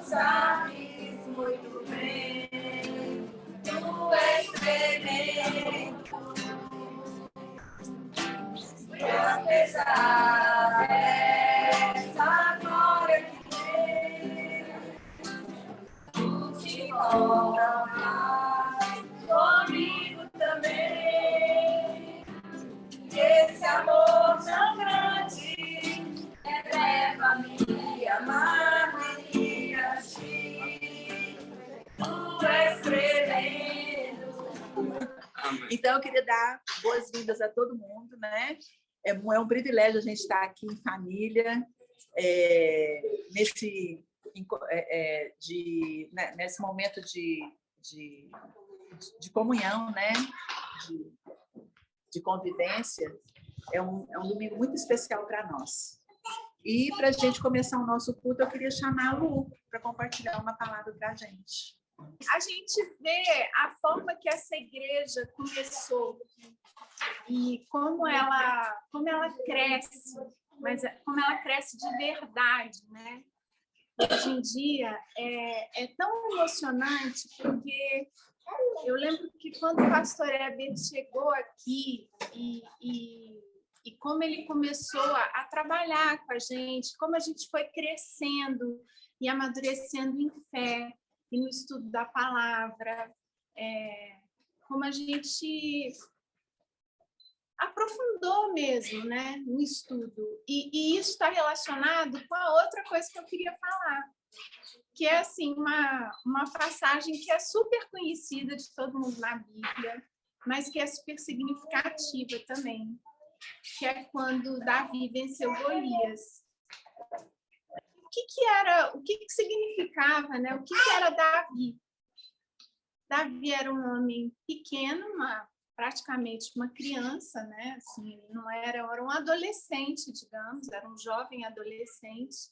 sabes muito bem, tu és tremendo. E apesar dessa glória que tem, tu te colocarás comigo também. E esse amor tão grande eleva-me a amar-me a ti. Tu és tremendo. Então, eu queria dar boas-vindas a todo mundo, né? É um privilégio a gente estar aqui em família, nesse momento de comunhão, né? De convivência. É um domingo muito especial para nós. E para a gente começar o nosso culto, eu queria chamar a Lu para compartilhar uma palavra para a gente. A gente vê a forma que essa igreja começou e como ela cresce, mas como ela cresce de verdade, né? Hoje em dia é tão emocionante, porque eu lembro que quando o pastor Heber chegou aqui e como ele começou a trabalhar com a gente, como a gente foi crescendo e amadurecendo em fé e no estudo da palavra, como a gente aprofundou mesmo, né, no estudo. E isso está relacionado com a outra coisa que eu queria falar, que é assim, uma passagem que é super conhecida de todo mundo na Bíblia, mas que é super significativa também, que é quando Davi venceu Golias. O que significava, né? O que era Davi? Davi era um homem pequeno, praticamente uma criança, né? Assim, ele não era um adolescente, digamos, era um jovem adolescente.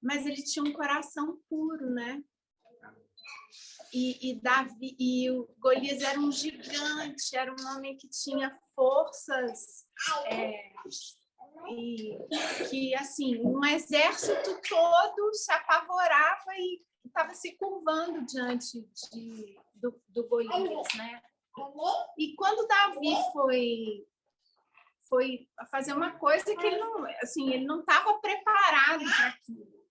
Mas ele tinha um coração puro, né? E o Golias era um gigante, era um homem que tinha forças e que, assim, um exército todo se apavorava e estava se curvando diante do Golias, né? E quando Davi foi fazer uma coisa que ele não estava preparado para aquilo,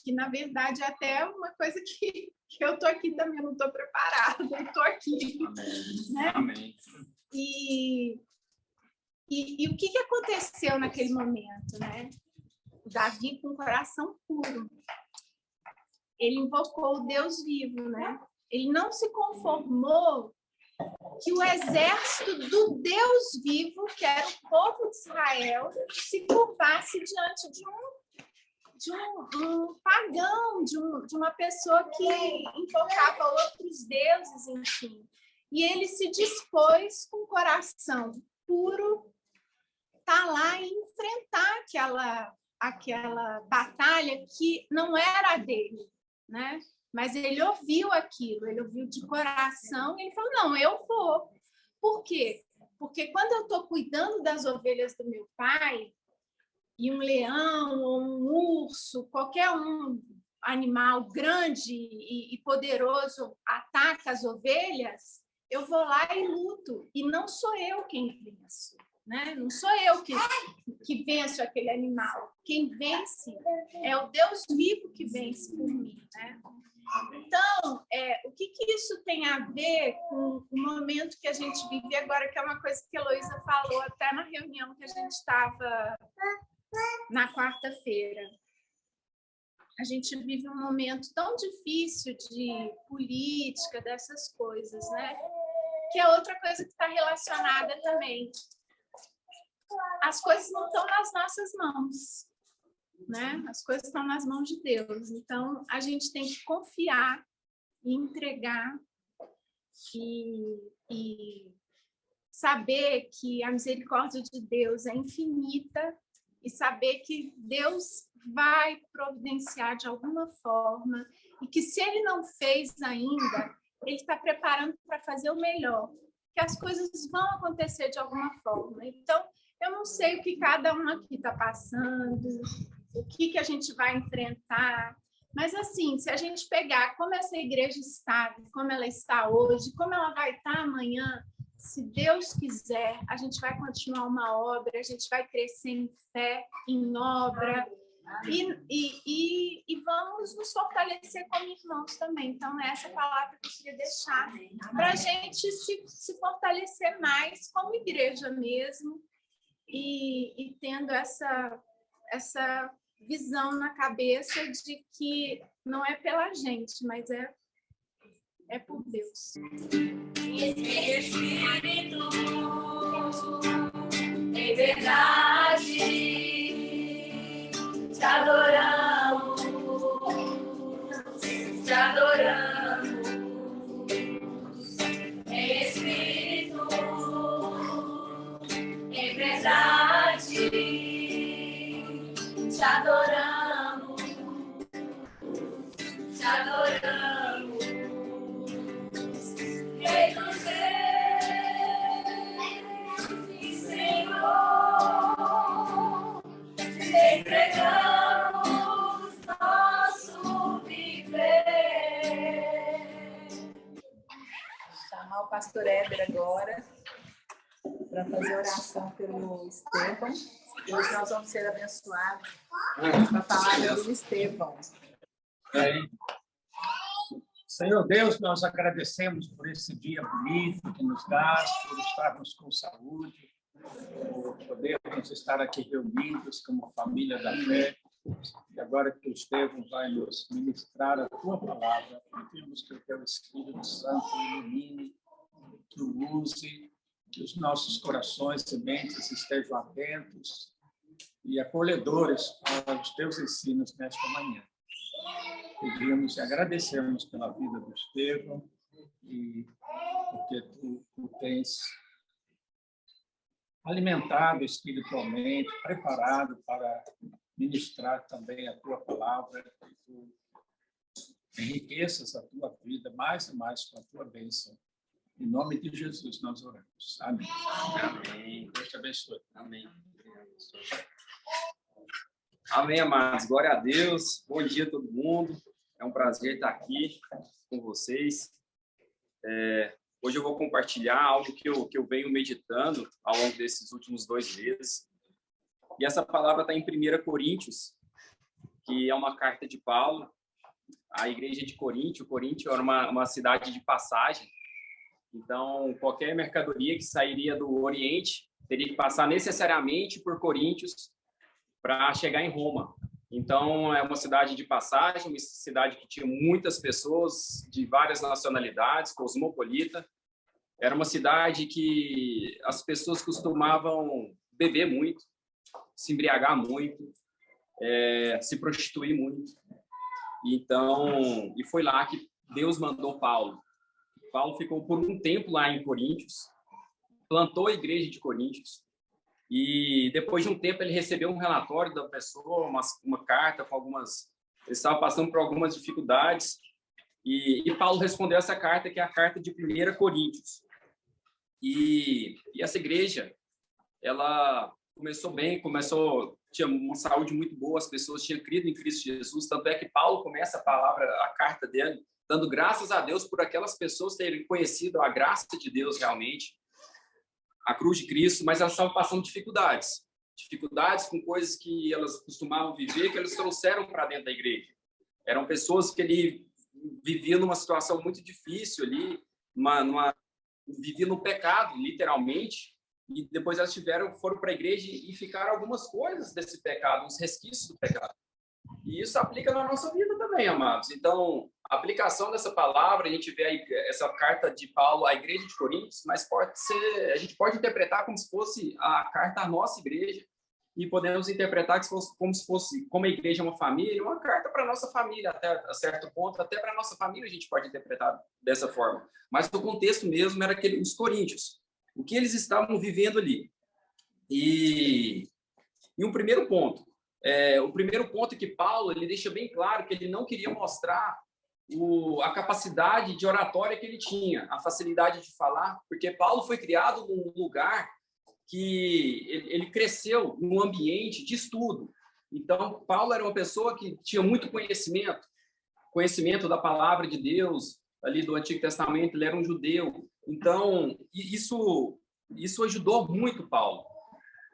que na verdade é até uma coisa que eu estou aqui também, eu não estou preparada, eu estou aqui. Amém. Né? Amém. E o que aconteceu naquele momento, né? O Davi com o coração puro. Ele invocou o Deus vivo, né? Ele não se conformou que o exército do Deus vivo, que era o povo de Israel, se curvasse diante de um pagão, de uma pessoa que invocava outros deuses, enfim. E ele se dispôs com o coração puro estar lá e enfrentar aquela batalha que não era dele, né? Mas ele ouviu aquilo, ele ouviu de coração e ele falou, não, eu vou. Por quê? Porque quando eu estou cuidando das ovelhas do meu pai, e um leão ou um urso, qualquer um animal grande e poderoso ataca as ovelhas, eu vou lá e luto. E não sou eu quem venço, né? Não sou eu que venço aquele animal. Quem vence é o Deus vivo que vence por mim, né? Então, o que isso tem a ver com o momento que a gente vive agora, que é uma coisa que a Heloísa falou até na reunião que a gente estava na quarta-feira. A gente vive um momento tão difícil de política, dessas coisas, né? Que é outra coisa que está relacionada também. As coisas não estão nas nossas mãos, né? As coisas estão nas mãos de Deus. Então, a gente tem que confiar e entregar e saber que a misericórdia de Deus é infinita e saber que Deus vai providenciar de alguma forma e que se Ele não fez ainda, Ele está preparando para fazer o melhor, que as coisas vão acontecer de alguma forma. Então, eu não sei o que cada um aqui está passando, o que a gente vai enfrentar. Mas, assim, se a gente pegar como essa igreja está, como ela está hoje, como ela vai estar amanhã, se Deus quiser, a gente vai continuar uma obra, a gente vai crescer em fé, em obra, e vamos nos fortalecer como irmãos também. Então, é essa palavra que eu queria deixar para a gente se fortalecer mais como igreja mesmo, e tendo essa visão na cabeça de que não é pela gente, mas é por Deus. Espírito, em verdade, te adoramos, te adoramos. Em espírito, em verdade, te adoramos, te adoramos. Rei dos reis, Senhor, te entregamos nosso viver. Chamar o pastor Éber agora para fazer oração pelo Estevão. Hoje nós vamos ser abençoados com a palavra do Estevão. Senhor Deus, nós agradecemos por esse dia bonito que nos dá, por estarmos com saúde, por podermos estar aqui reunidos como família da fé. E agora que o Estevão vai nos ministrar a tua palavra, pedimos que o teu Espírito Santo ilumine, que o use, que os nossos corações e mentes estejam atentos e acolhedores para os teus ensinos nesta manhã. Pedimos e agradecemos pela vida do Estevão e porque tu tens alimentado espiritualmente, preparado para ministrar também a tua palavra, que tu enriqueças a tua vida mais e mais com a tua bênção. Em nome de Jesus nós oramos. Amém. Amém. Deus te abençoe. Amém. Amém, amados. Glória a Deus. Bom dia a todo mundo. É um prazer estar aqui com vocês. Hoje eu vou compartilhar algo que eu venho meditando ao longo desses últimos 2 meses. E essa palavra está em 1 Coríntios, que é uma carta de Paulo à igreja de Coríntio. Coríntio era uma cidade de passagem. Então, qualquer mercadoria que sairia do Oriente teria que passar necessariamente por Coríntios para chegar em Roma. Então, é uma cidade de passagem, uma cidade que tinha muitas pessoas de várias nacionalidades, cosmopolita. Era uma cidade que as pessoas costumavam beber muito, se embriagar muito, se prostituir muito. Então, e foi lá que Deus mandou Paulo. Paulo ficou por um tempo lá em Coríntios, plantou a igreja de Coríntios, e depois de um tempo ele recebeu um relatório da pessoa, uma carta com algumas... Ele estava passando por algumas dificuldades, e Paulo respondeu essa carta, que é a carta de 1 Coríntios. E essa igreja, ela começou bem, tinha uma saúde muito boa, as pessoas tinham crido em Cristo Jesus, tanto é que Paulo começa a carta dele, dando graças a Deus por aquelas pessoas terem conhecido a graça de Deus realmente, a cruz de Cristo, mas elas estavam passando dificuldades com coisas que elas costumavam viver, que eles trouxeram para dentro da igreja. Eram pessoas que ele vivia numa situação muito difícil ali, vivia no pecado, literalmente, e depois elas foram para a igreja e ficaram algumas coisas desse pecado, uns resquícios do pecado. E isso aplica na nossa vida também, amados. Então, a aplicação dessa palavra, a gente vê aí essa carta de Paulo à igreja de Coríntios, mas a gente pode interpretar como se fosse a carta à nossa igreja, e podemos interpretar como se fosse, como a igreja é uma família, uma carta para a nossa família, até a certo ponto, até para a nossa família a gente pode interpretar dessa forma. Mas o contexto mesmo era os coríntios, o que eles estavam vivendo ali. E um primeiro ponto, o primeiro ponto é que Paulo ele deixa bem claro que ele não queria mostrar a capacidade de oratória que ele tinha, a facilidade de falar, porque Paulo foi criado num lugar que ele cresceu num ambiente de estudo. Então, Paulo era uma pessoa que tinha muito conhecimento da palavra de Deus, ali do Antigo Testamento, ele era um judeu. Então, isso ajudou muito Paulo.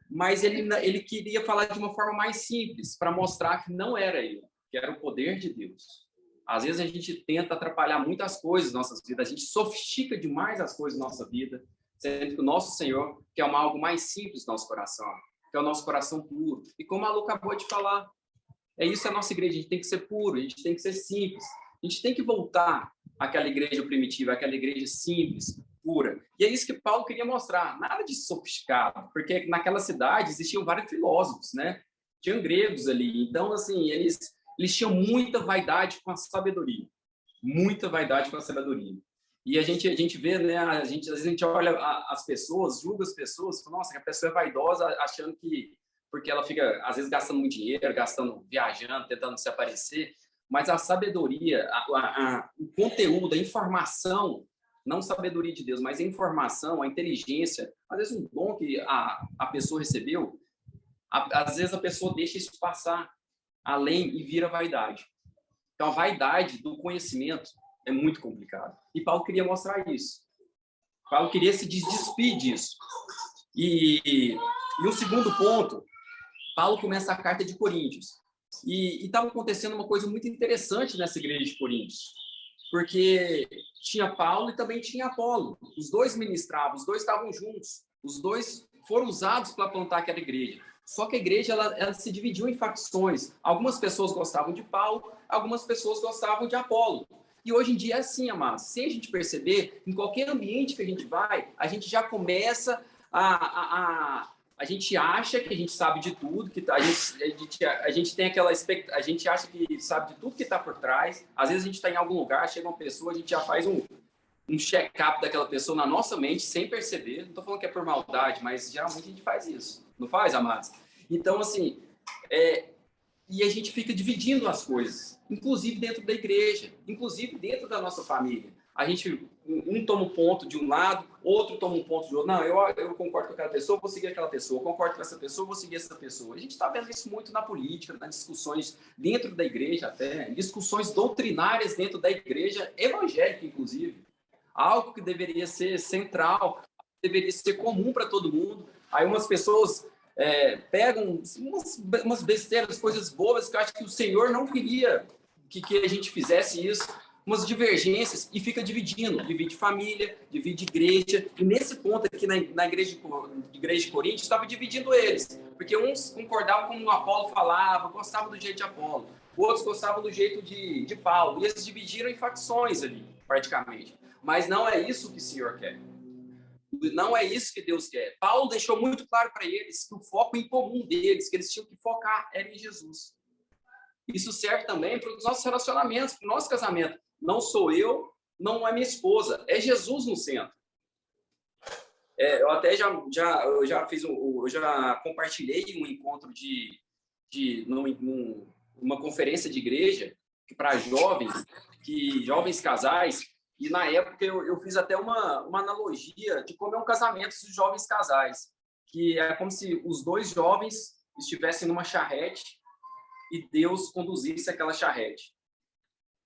Mas ele queria falar de uma forma mais simples, para mostrar que não era ele, que era o poder de Deus. Às vezes a gente tenta atrapalhar muitas coisas em nossas vidas, a gente sofistica demais as coisas na nossa vida, sendo que o nosso Senhor quer algo mais simples no nosso coração, que é o nosso coração puro. E como a Lu acabou de falar, é isso a nossa igreja, a gente tem que ser puro, a gente tem que ser simples, a gente tem que voltar àquela igreja primitiva, àquela igreja simples, pura. E é isso que Paulo queria mostrar, nada de sofisticado, porque naquela cidade existiam vários filósofos, né? Tinham gregos ali, então, assim, eles tinham muita vaidade com a sabedoria, muita vaidade com a sabedoria. E a gente vê, né, às vezes a gente olha as pessoas, julga as pessoas, fala, nossa, a pessoa é vaidosa, achando que, porque ela fica, às vezes, gastando muito dinheiro, viajando, tentando se aparecer, mas a sabedoria, o conteúdo, a informação, não sabedoria de Deus, mas a informação, a inteligência, às vezes um dom que a pessoa recebeu, às vezes a pessoa deixa isso passar além e vira vaidade. Então, a vaidade do conhecimento é muito complicado. E Paulo queria mostrar isso. Paulo queria se despir disso. E o segundo ponto, Paulo começa a carta de Coríntios. E estava acontecendo uma coisa muito interessante nessa igreja de Coríntios. Porque tinha Paulo e também tinha Apolo. Os dois ministravam, os dois estavam juntos. Os dois foram usados para plantar aquela igreja. Só que a igreja ela se dividiu em facções. Algumas pessoas gostavam de Paulo, algumas pessoas gostavam de Apolo. E hoje em dia é assim, amados. Sem a gente perceber, em qualquer ambiente que a gente vai, a gente já começa a gente acha que a gente sabe de tudo, que a gente tem aquela expectativa, a gente acha que sabe de tudo que está por trás. Às vezes a gente está em algum lugar, chega uma pessoa, a gente já faz um check-up daquela pessoa na nossa mente, sem perceber. Não estou falando que é por maldade, mas geralmente a gente faz isso. Não faz, amados? Então, assim, e a gente fica dividindo as coisas, inclusive dentro da igreja, inclusive dentro da nossa família. A gente, um toma um ponto de um lado, outro toma um ponto de outro. Não, eu concordo com aquela pessoa, vou seguir aquela pessoa. Eu concordo com essa pessoa, vou seguir essa pessoa. A gente está vendo isso muito na política, nas discussões dentro da igreja até, discussões doutrinárias dentro da igreja evangélica, inclusive. Algo que deveria ser central, deveria ser comum para todo mundo. Aí umas pessoas pegam umas besteiras, coisas bobas, que eu acho que o Senhor não queria que a gente fizesse isso, umas divergências, e fica dividindo, divide família, divide igreja, e nesse ponto aqui na igreja de Coríntios, estava dividindo eles, porque uns concordavam com o Apolo falava, gostavam do jeito de Apolo, outros gostavam do jeito de Paulo, e eles dividiram em facções ali, praticamente. Mas não é isso que o Senhor quer. Não é isso que Deus quer. Paulo deixou muito claro para eles que o foco em comum deles, que eles tinham que focar, era em Jesus. Isso serve também para os nossos relacionamentos, para o nosso casamento. Não sou eu, não é minha esposa, é Jesus no centro. Eu até já compartilhei um encontro numa conferência de igreja para jovens casais. E, na época, eu fiz até uma analogia de como é um casamento de jovens casais, que é como se os dois jovens estivessem numa charrete e Deus conduzisse aquela charrete.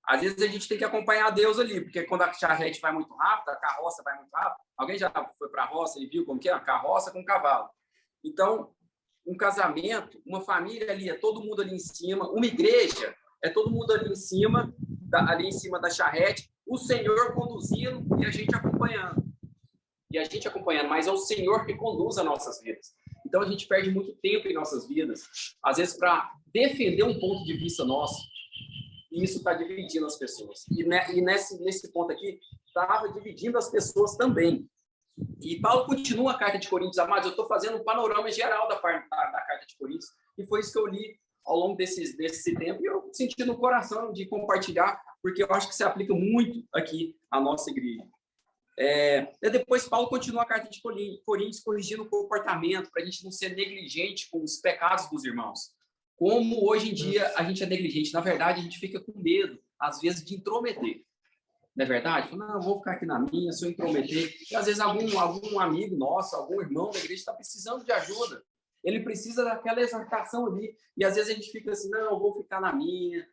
Às vezes, a gente tem que acompanhar Deus ali, porque quando a charrete vai muito rápido, a carroça vai muito rápido, alguém já foi para a roça e viu como que é? A carroça com cavalo. Então, um casamento, uma família ali, é todo mundo ali em cima, uma igreja, é todo mundo ali em cima da charrete, o Senhor conduzindo e a gente acompanhando. Mas é o Senhor que conduz as nossas vidas. Então, a gente perde muito tempo em nossas vidas, às vezes, para defender um ponto de vista nosso. E isso está dividindo as pessoas. E nesse ponto aqui, estava dividindo as pessoas também. E Paulo continua a carta de Coríntios, amados. Eu estou fazendo um panorama geral da carta de Coríntios, e foi isso que eu li ao longo desse tempo, e eu senti no coração de compartilhar, porque eu acho que se aplica muito aqui à nossa igreja. E depois Paulo continua a carta de Coríntios corrigindo o comportamento, para a gente não ser negligente com os pecados dos irmãos. Como hoje em dia a gente é negligente, na verdade a gente fica com medo, às vezes, de intrometer. Não é verdade? Não, eu vou ficar aqui na minha, se eu intrometer. E às vezes algum amigo nosso, algum irmão da igreja está precisando de ajuda. Ele precisa daquela exortação ali. E às vezes a gente fica assim, não, eu vou ficar na minha,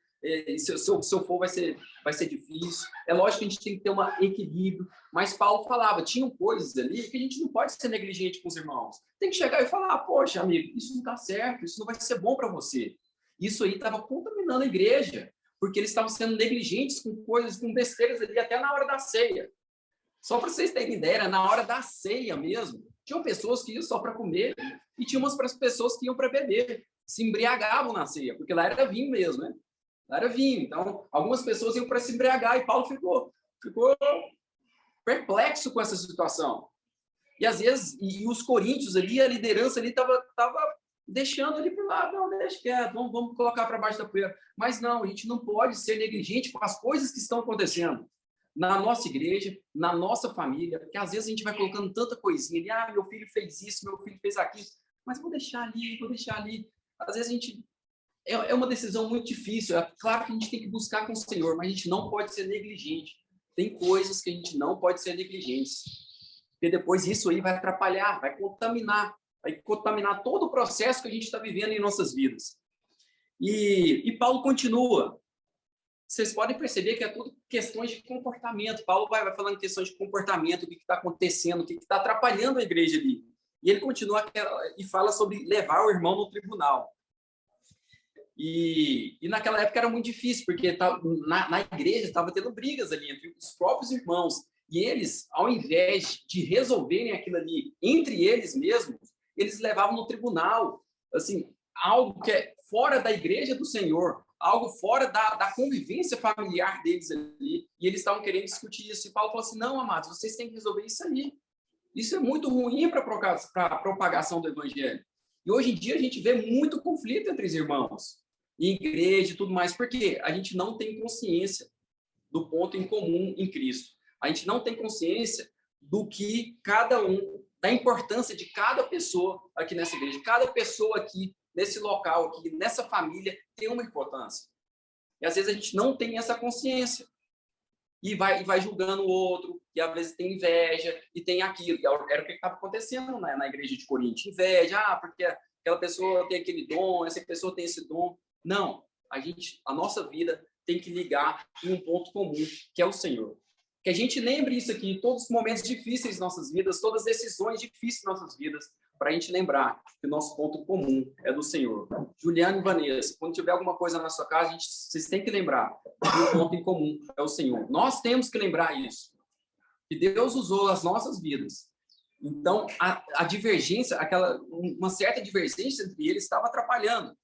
se eu for vai ser difícil. É lógico que a gente tem que ter um equilíbrio. Mas Paulo falava, tinham coisas ali que a gente não pode ser negligente com os irmãos. Tem que chegar e falar, poxa, amigo, isso não está certo, isso não vai ser bom para você. Isso aí estava contaminando a igreja, porque eles estavam sendo negligentes com coisas, com besteiras ali, até na hora da ceia. Só para vocês terem ideia, na hora da ceia mesmo, tinham pessoas que iam só para comer e tinha umas pessoas que iam para beber, se embriagavam na ceia, porque lá era vinho mesmo, né? Lá era vinho. Então, algumas pessoas iam para se embriagar e Paulo ficou perplexo com essa situação. E às vezes, e os coríntios ali, a liderança ali estava deixando ali para o lado, não, deixa quieto, vamos colocar para baixo da poeira. Mas não, a gente não pode ser negligente com as coisas que estão acontecendo na nossa igreja, na nossa família, porque às vezes a gente vai colocando tanta coisinha ali, meu filho fez isso, meu filho fez aquilo, mas vou deixar ali. Às vezes a gente... É uma decisão muito difícil, é claro que a gente tem que buscar com o Senhor, mas a gente não pode ser negligente. Tem coisas que a gente não pode ser negligente, porque depois isso aí vai atrapalhar, vai contaminar todo o processo que a gente está vivendo em nossas vidas. E Paulo continua. Vocês podem perceber que é tudo questões de comportamento. Paulo vai falando em questões de comportamento, o que está acontecendo, o que está atrapalhando a igreja ali. E ele continua e fala sobre levar o irmão no tribunal. E naquela época era muito difícil, porque na igreja estava tendo brigas ali entre os próprios irmãos. E eles, ao invés de resolverem aquilo ali entre eles mesmos, eles levavam no tribunal, assim, algo que é fora da igreja do Senhor, algo fora da convivência familiar deles ali, e eles estavam querendo discutir isso. E Paulo falou assim, não, amados, vocês têm que resolver isso ali. Isso é muito ruim para a propagação do evangelho. E hoje em dia a gente vê muito conflito entre os irmãos, em igreja e tudo mais, porque a gente não tem consciência do ponto em comum em Cristo. A gente não tem consciência do que da importância de cada pessoa aqui nessa igreja, cada pessoa aqui nesse local, aqui nessa família, tem uma importância. E às vezes a gente não tem essa consciência. E vai julgando o outro, e às vezes tem inveja, e tem aquilo. Era o que estava acontecendo na igreja de Corinto. Inveja, porque aquela pessoa tem aquele dom, essa pessoa tem esse dom. Não, a nossa vida tem que ligar em um ponto comum, que é o Senhor. Que a gente lembre isso aqui, todos os momentos difíceis de nossas vidas, todas as decisões difíceis de nossas vidas, para a gente lembrar que o nosso ponto comum é do Senhor. Juliana e Vanessa, quando tiver alguma coisa na sua casa, vocês têm que lembrar que o ponto em comum é o Senhor. Nós temos que lembrar isso, que Deus usou as nossas vidas. Então, a divergência, uma certa divergência entre eles estava atrapalhando.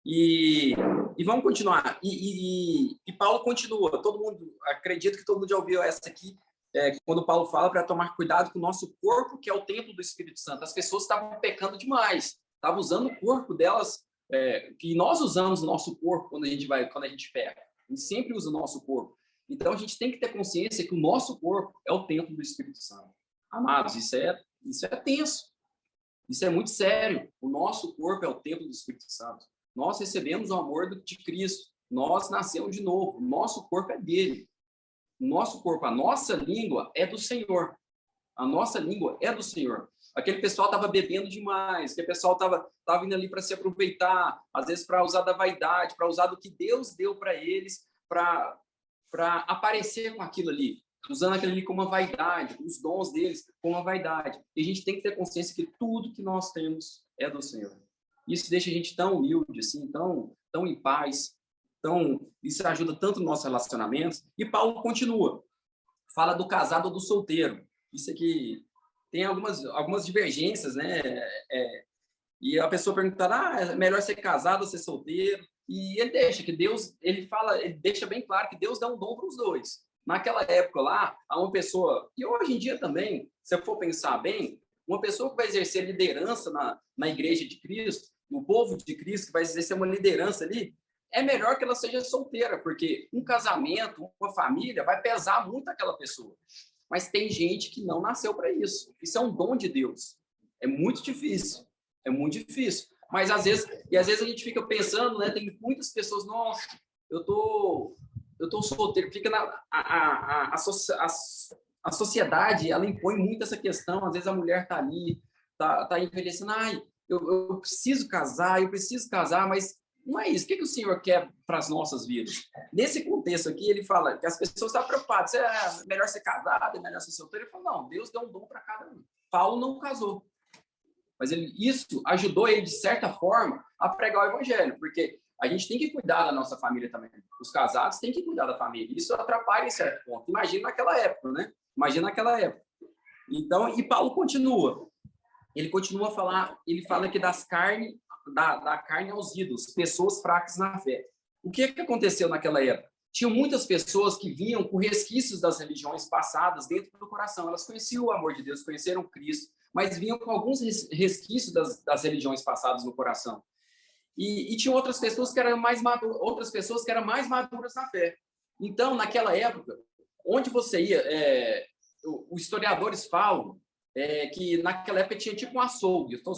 E vamos continuar. E Paulo continua. Acredito que todo mundo já ouviu essa aqui, quando Paulo fala para tomar cuidado com o nosso corpo, que é o templo do Espírito Santo. As pessoas estavam pecando demais, estavam usando o corpo delas, que nós usamos o nosso corpo quando a gente peca. A gente sempre usa o nosso corpo. Então, a gente tem que ter consciência que o nosso corpo é o templo do Espírito Santo. Amados, isso é tenso. Isso é muito sério. O nosso corpo é o templo do Espírito Santo. Nós recebemos o amor de Cristo. Nós nascemos de novo. O nosso corpo é dele. O nosso corpo, a nossa língua é do Senhor. A nossa língua é do Senhor. Aquele pessoal estava bebendo demais. Aquele pessoal estava indo ali para se aproveitar. Às vezes para usar da vaidade, para usar do que Deus deu para eles, para aparecer com aquilo ali. Usando aquilo ali como uma vaidade. Os dons deles como uma vaidade. E a gente tem que ter consciência que tudo que nós temos é do Senhor. Isso deixa a gente tão humilde, assim, tão em paz. Isso ajuda tanto nos nossos relacionamentos. E Paulo continua. Fala do casado ou do solteiro. Isso aqui tem algumas divergências, né? E a pessoa pergunta, é melhor ser casado ou ser solteiro? E ele deixa que Deus, ele deixa bem claro que Deus dá um dom para os dois. Naquela época lá, há uma pessoa, e hoje em dia também, se eu for pensar bem, uma pessoa que vai exercer liderança na igreja de Cristo, no povo de Cristo, que vai exercer uma liderança ali, é melhor que ela seja solteira, porque um casamento, uma família, vai pesar muito aquela pessoa. Mas tem gente que não nasceu para isso. Isso é um dom de Deus. É muito difícil. É muito difícil. Mas às vezes a gente fica pensando, né? Tem muitas pessoas, nossa, eu tô solteiro. Fica a sociedade, ela impõe muito essa questão. Às vezes a mulher tá ali, tá envelhecendo. eu preciso casar, mas não é isso. O que o Senhor quer para as nossas vidas? Nesse contexto aqui, ele fala que as pessoas estão preocupadas. É melhor ser casado, é melhor ser solteiro. Ele falou, não, Deus deu um dom para cada um. Paulo não casou. Mas isso ajudou ele, de certa forma, a pregar o evangelho. Porque a gente tem que cuidar da nossa família também. Os casados têm que cuidar da família. Isso atrapalha em certo ponto. Imagina naquela época, né? Imagina naquela época. Então, e Paulo continua. Ele continua a falar, ele fala que da carne aos ídolos, pessoas fracas na fé. O que aconteceu naquela época? Tinham muitas pessoas que vinham com resquícios das religiões passadas dentro do coração. Elas conheciam o amor de Deus, conheceram Cristo, mas vinham com alguns resquícios das religiões passadas no coração. E tinham outras pessoas que eram mais maduras na fé. Então, naquela época, onde você ia, os historiadores falam que naquela época tinha tipo um açougue. Estou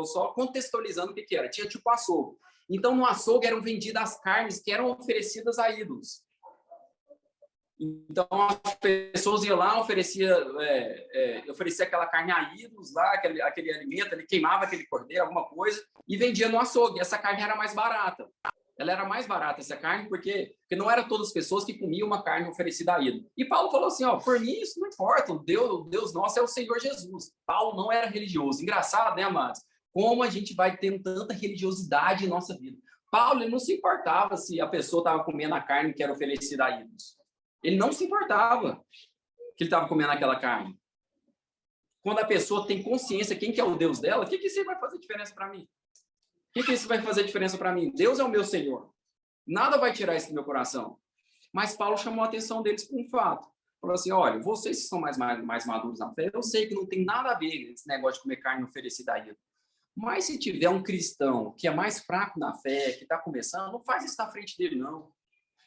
só contextualizando o que era. Tinha tipo um açougue. Então, no açougue eram vendidas as carnes que eram oferecidas a ídolos. Então, as pessoas iam lá, oferecia aquela carne a ídolos, lá, aquele alimento, ele queimava aquele cordeiro, alguma coisa, e vendia no açougue. Essa carne era mais barata. Ela era mais barata, essa carne, porque não eram todas as pessoas que comiam uma carne oferecida a ídolo. E Paulo falou assim, por mim isso não importa, o Deus nosso é o Senhor Jesus. Paulo não era religioso. Engraçado, né, amados? Como a gente vai tendo tanta religiosidade em nossa vida. Paulo, ele não se importava se a pessoa estava comendo a carne que era oferecida a ídolos. Ele não se importava que ele estava comendo aquela carne. Quando a pessoa tem consciência quem que é o Deus dela, o que isso vai fazer diferença para mim? O que isso vai fazer diferença para mim? Deus é o meu Senhor. Nada vai tirar isso do meu coração. Mas Paulo chamou a atenção deles por um fato. Falou assim, olha, vocês que são mais maduros na fé, eu sei que não tem nada a ver esse negócio de comer carne oferecida a ídolo. Mas se tiver um cristão que é mais fraco na fé, que está começando, não faz isso na frente dele, não.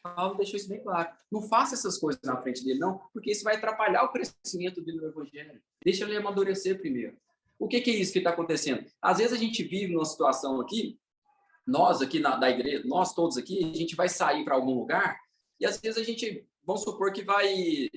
Paulo deixou isso bem claro. Não faça essas coisas na frente dele, não, porque isso vai atrapalhar o crescimento dele no evangelho. Deixa ele amadurecer primeiro. O que é isso que está acontecendo? Às vezes a gente vive numa situação aqui, nós aqui da igreja, nós todos aqui, a gente vai sair para algum lugar e às vezes a gente, vamos supor que vai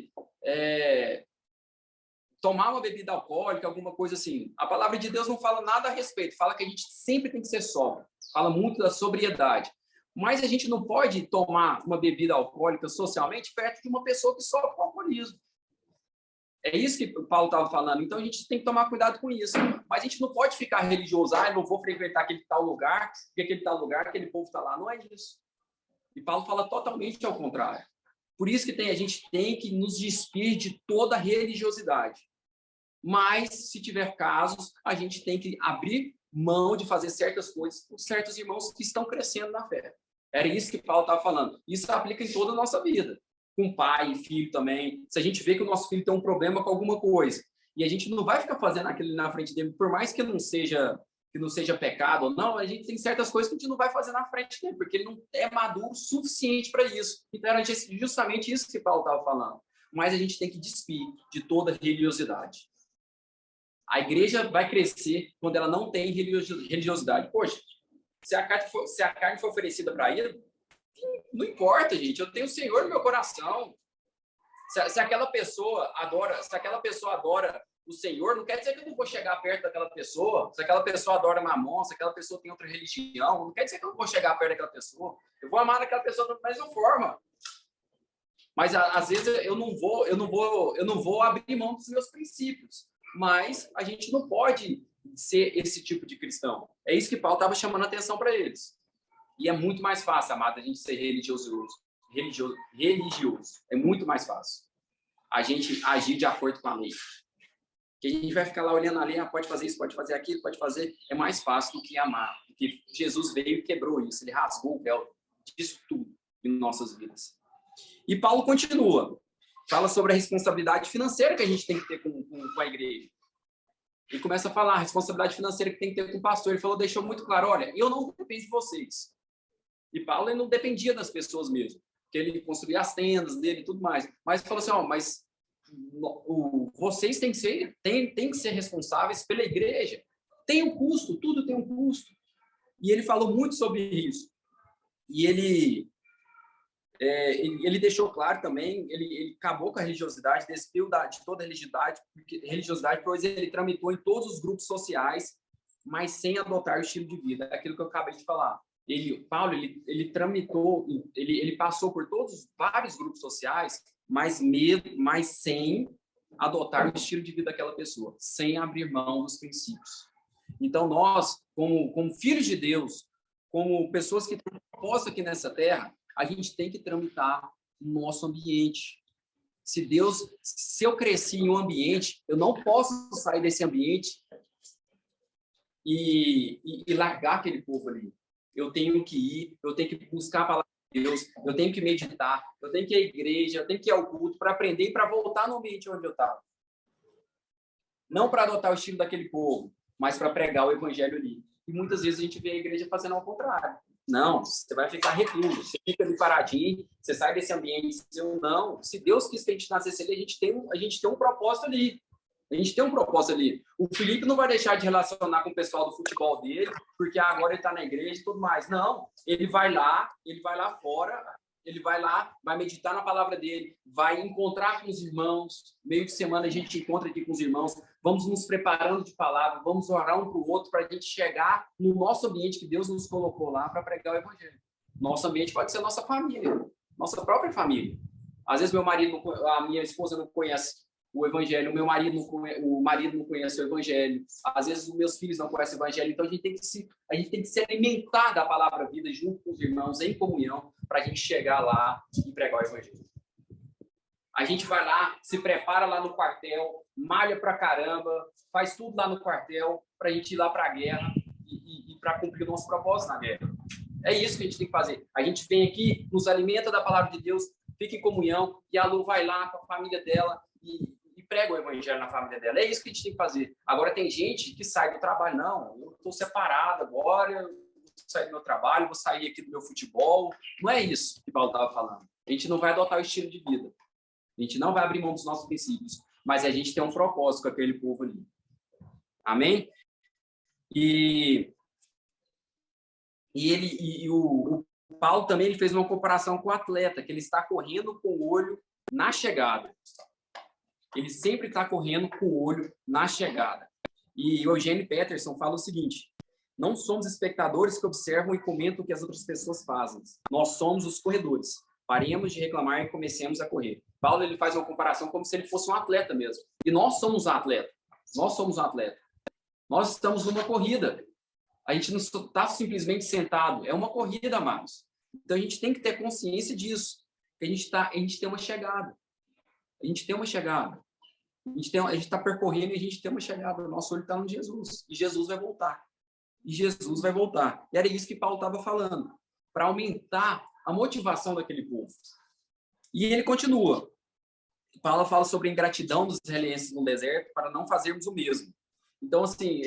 tomar uma bebida alcoólica, alguma coisa assim. A palavra de Deus não fala nada a respeito, fala que a gente sempre tem que ser sóbrio, fala muito da sobriedade. Mas a gente não pode tomar uma bebida alcoólica socialmente perto de uma pessoa que sofre com alcoolismo. É isso que o Paulo estava falando. Então, a gente tem que tomar cuidado com isso. Mas a gente não pode ficar religioso. Eu não vou frequentar aquele tal lugar, porque aquele tal lugar, aquele povo está lá. Não é isso. E Paulo fala totalmente ao contrário. Por isso que a gente tem que nos despir de toda religiosidade. Mas, se tiver casos, a gente tem que abrir mão de fazer certas coisas com certos irmãos que estão crescendo na fé. Era isso que Paulo estava falando. Isso aplica em toda a nossa vida. Com pai e filho também. Se a gente vê que o nosso filho tem um problema com alguma coisa, e a gente não vai ficar fazendo aquilo na frente dele, por mais que não seja pecado ou não, a gente tem certas coisas que a gente não vai fazer na frente dele, porque ele não é maduro o suficiente para isso. Então, era justamente isso que Paulo estava falando. Mas a gente tem que despir de toda religiosidade. A igreja vai crescer quando ela não tem religiosidade. Poxa, se a carne for oferecida para ele, não importa, gente. Eu tenho o Senhor no meu coração. Se aquela pessoa adora o Senhor, não quer dizer que eu não vou chegar perto daquela pessoa. Se aquela pessoa adora Mamon, se aquela pessoa tem outra religião, não quer dizer que eu não vou chegar perto daquela pessoa. Eu vou amar aquela pessoa da mesma forma. Mas às vezes eu não vou abrir mão dos meus princípios. Mas a gente não pode ser esse tipo de cristão. É isso que Paulo estava chamando a atenção para eles. E é muito mais fácil, amado, a gente ser religioso. É muito mais fácil a gente agir de acordo com a lei. Que a gente vai ficar lá olhando a lei, pode fazer isso, pode fazer aquilo, pode fazer. É mais fácil do que amar. Porque Jesus veio e quebrou isso. Ele rasgou o véu disso tudo em nossas vidas. E Paulo continua. Fala sobre a responsabilidade financeira que a gente tem que ter com a igreja. Ele começa a falar a responsabilidade financeira que tem que ter com o pastor. Ele falou, deixou muito claro, olha, eu não dependo de vocês. E Paulo ele não dependia das pessoas mesmo, porque ele construía as tendas dele e tudo mais. Mas ele falou assim, vocês têm que ser responsáveis pela igreja. Tem um custo, tudo tem um custo. E ele falou muito sobre isso. E ele deixou claro também, ele acabou com a religiosidade, despiu de toda a religiosidade, pois ele tramitou em todos os grupos sociais mas sem adotar o estilo de vida. É aquilo que eu acabei de falar. Paulo tramitou, ele passou por vários grupos sociais, mas sem adotar o estilo de vida daquela pessoa, sem abrir mão dos princípios. Então, nós, como filhos de Deus, como pessoas que têm um propósito aqui nessa terra, a gente tem que tramitar o nosso ambiente. Se eu cresci em um ambiente, eu não posso sair desse ambiente e largar aquele povo ali. Eu tenho que ir, eu tenho que buscar a palavra de Deus, eu tenho que meditar, eu tenho que ir à igreja, eu tenho que ir ao culto para aprender e para voltar no ambiente onde eu estava. Não para adotar o estilo daquele povo, mas para pregar o evangelho ali. E muitas vezes a gente vê a igreja fazendo ao contrário. Não, você vai ficar recluso, você fica ali paradinho, você sai desse ambiente. Não, se Deus quis que a gente nascesse ali, a gente tem um propósito ali. A gente tem um propósito ali. O Felipe não vai deixar de relacionar com o pessoal do futebol dele, porque agora ele está na igreja e tudo mais. Não, ele vai lá fora, ele vai lá, vai meditar na palavra dele, vai encontrar com os irmãos. Meio de semana a gente encontra aqui com os irmãos, vamos nos preparando de palavra, vamos orar um para o outro para a gente chegar no nosso ambiente que Deus nos colocou lá para pregar o evangelho. Nosso ambiente pode ser nossa família, nossa própria família. Às vezes a minha esposa não conhece o evangelho, o marido não conhece o evangelho, às vezes os meus filhos não conhecem o evangelho, então a gente tem que se alimentar da palavra vida junto com os irmãos, em comunhão, para a gente chegar lá e pregar o evangelho. A gente vai lá, se prepara lá no quartel, malha pra caramba, faz tudo lá no quartel para a gente ir lá para a guerra e para cumprir o nosso propósito na guerra. É isso que a gente tem que fazer. A gente vem aqui, nos alimenta da palavra de Deus, fica em comunhão, e a Lu vai lá com a família dela e prega o evangelho na família dela. É isso que a gente tem que fazer. Agora, tem gente que sai do trabalho. Não, eu estou separado agora, eu vou sair do meu trabalho, vou sair aqui do meu futebol. Não é isso que Paulo estava falando. A gente não vai adotar o estilo de vida. A gente não vai abrir mão dos nossos princípios. Mas a gente tem um propósito com aquele povo ali. Amém? O Paulo também ele fez uma comparação com o atleta, que ele está correndo com o olho na chegada. Ele sempre está correndo com o olho na chegada. E Eugene Peterson fala o seguinte: não somos espectadores que observam e comentam o que as outras pessoas fazem. Nós somos os corredores. Paremos de reclamar e comecemos a correr. Paulo ele faz uma comparação como se ele fosse um atleta mesmo. E nós somos um atleta. Nós somos um atleta. Nós estamos numa corrida. A gente não está simplesmente sentado. É uma corrida, amados. Então a gente tem que ter consciência disso. Que a gente tem uma chegada. A gente tem uma chegada. A gente está percorrendo e a gente tem uma chegada. O nosso olho está no Jesus. E Jesus vai voltar. E Jesus vai voltar. E era isso que Paulo estava falando. Para aumentar a motivação daquele povo. E ele continua. Paulo fala sobre a ingratidão dos israelenses no deserto para não fazermos o mesmo. Então, assim,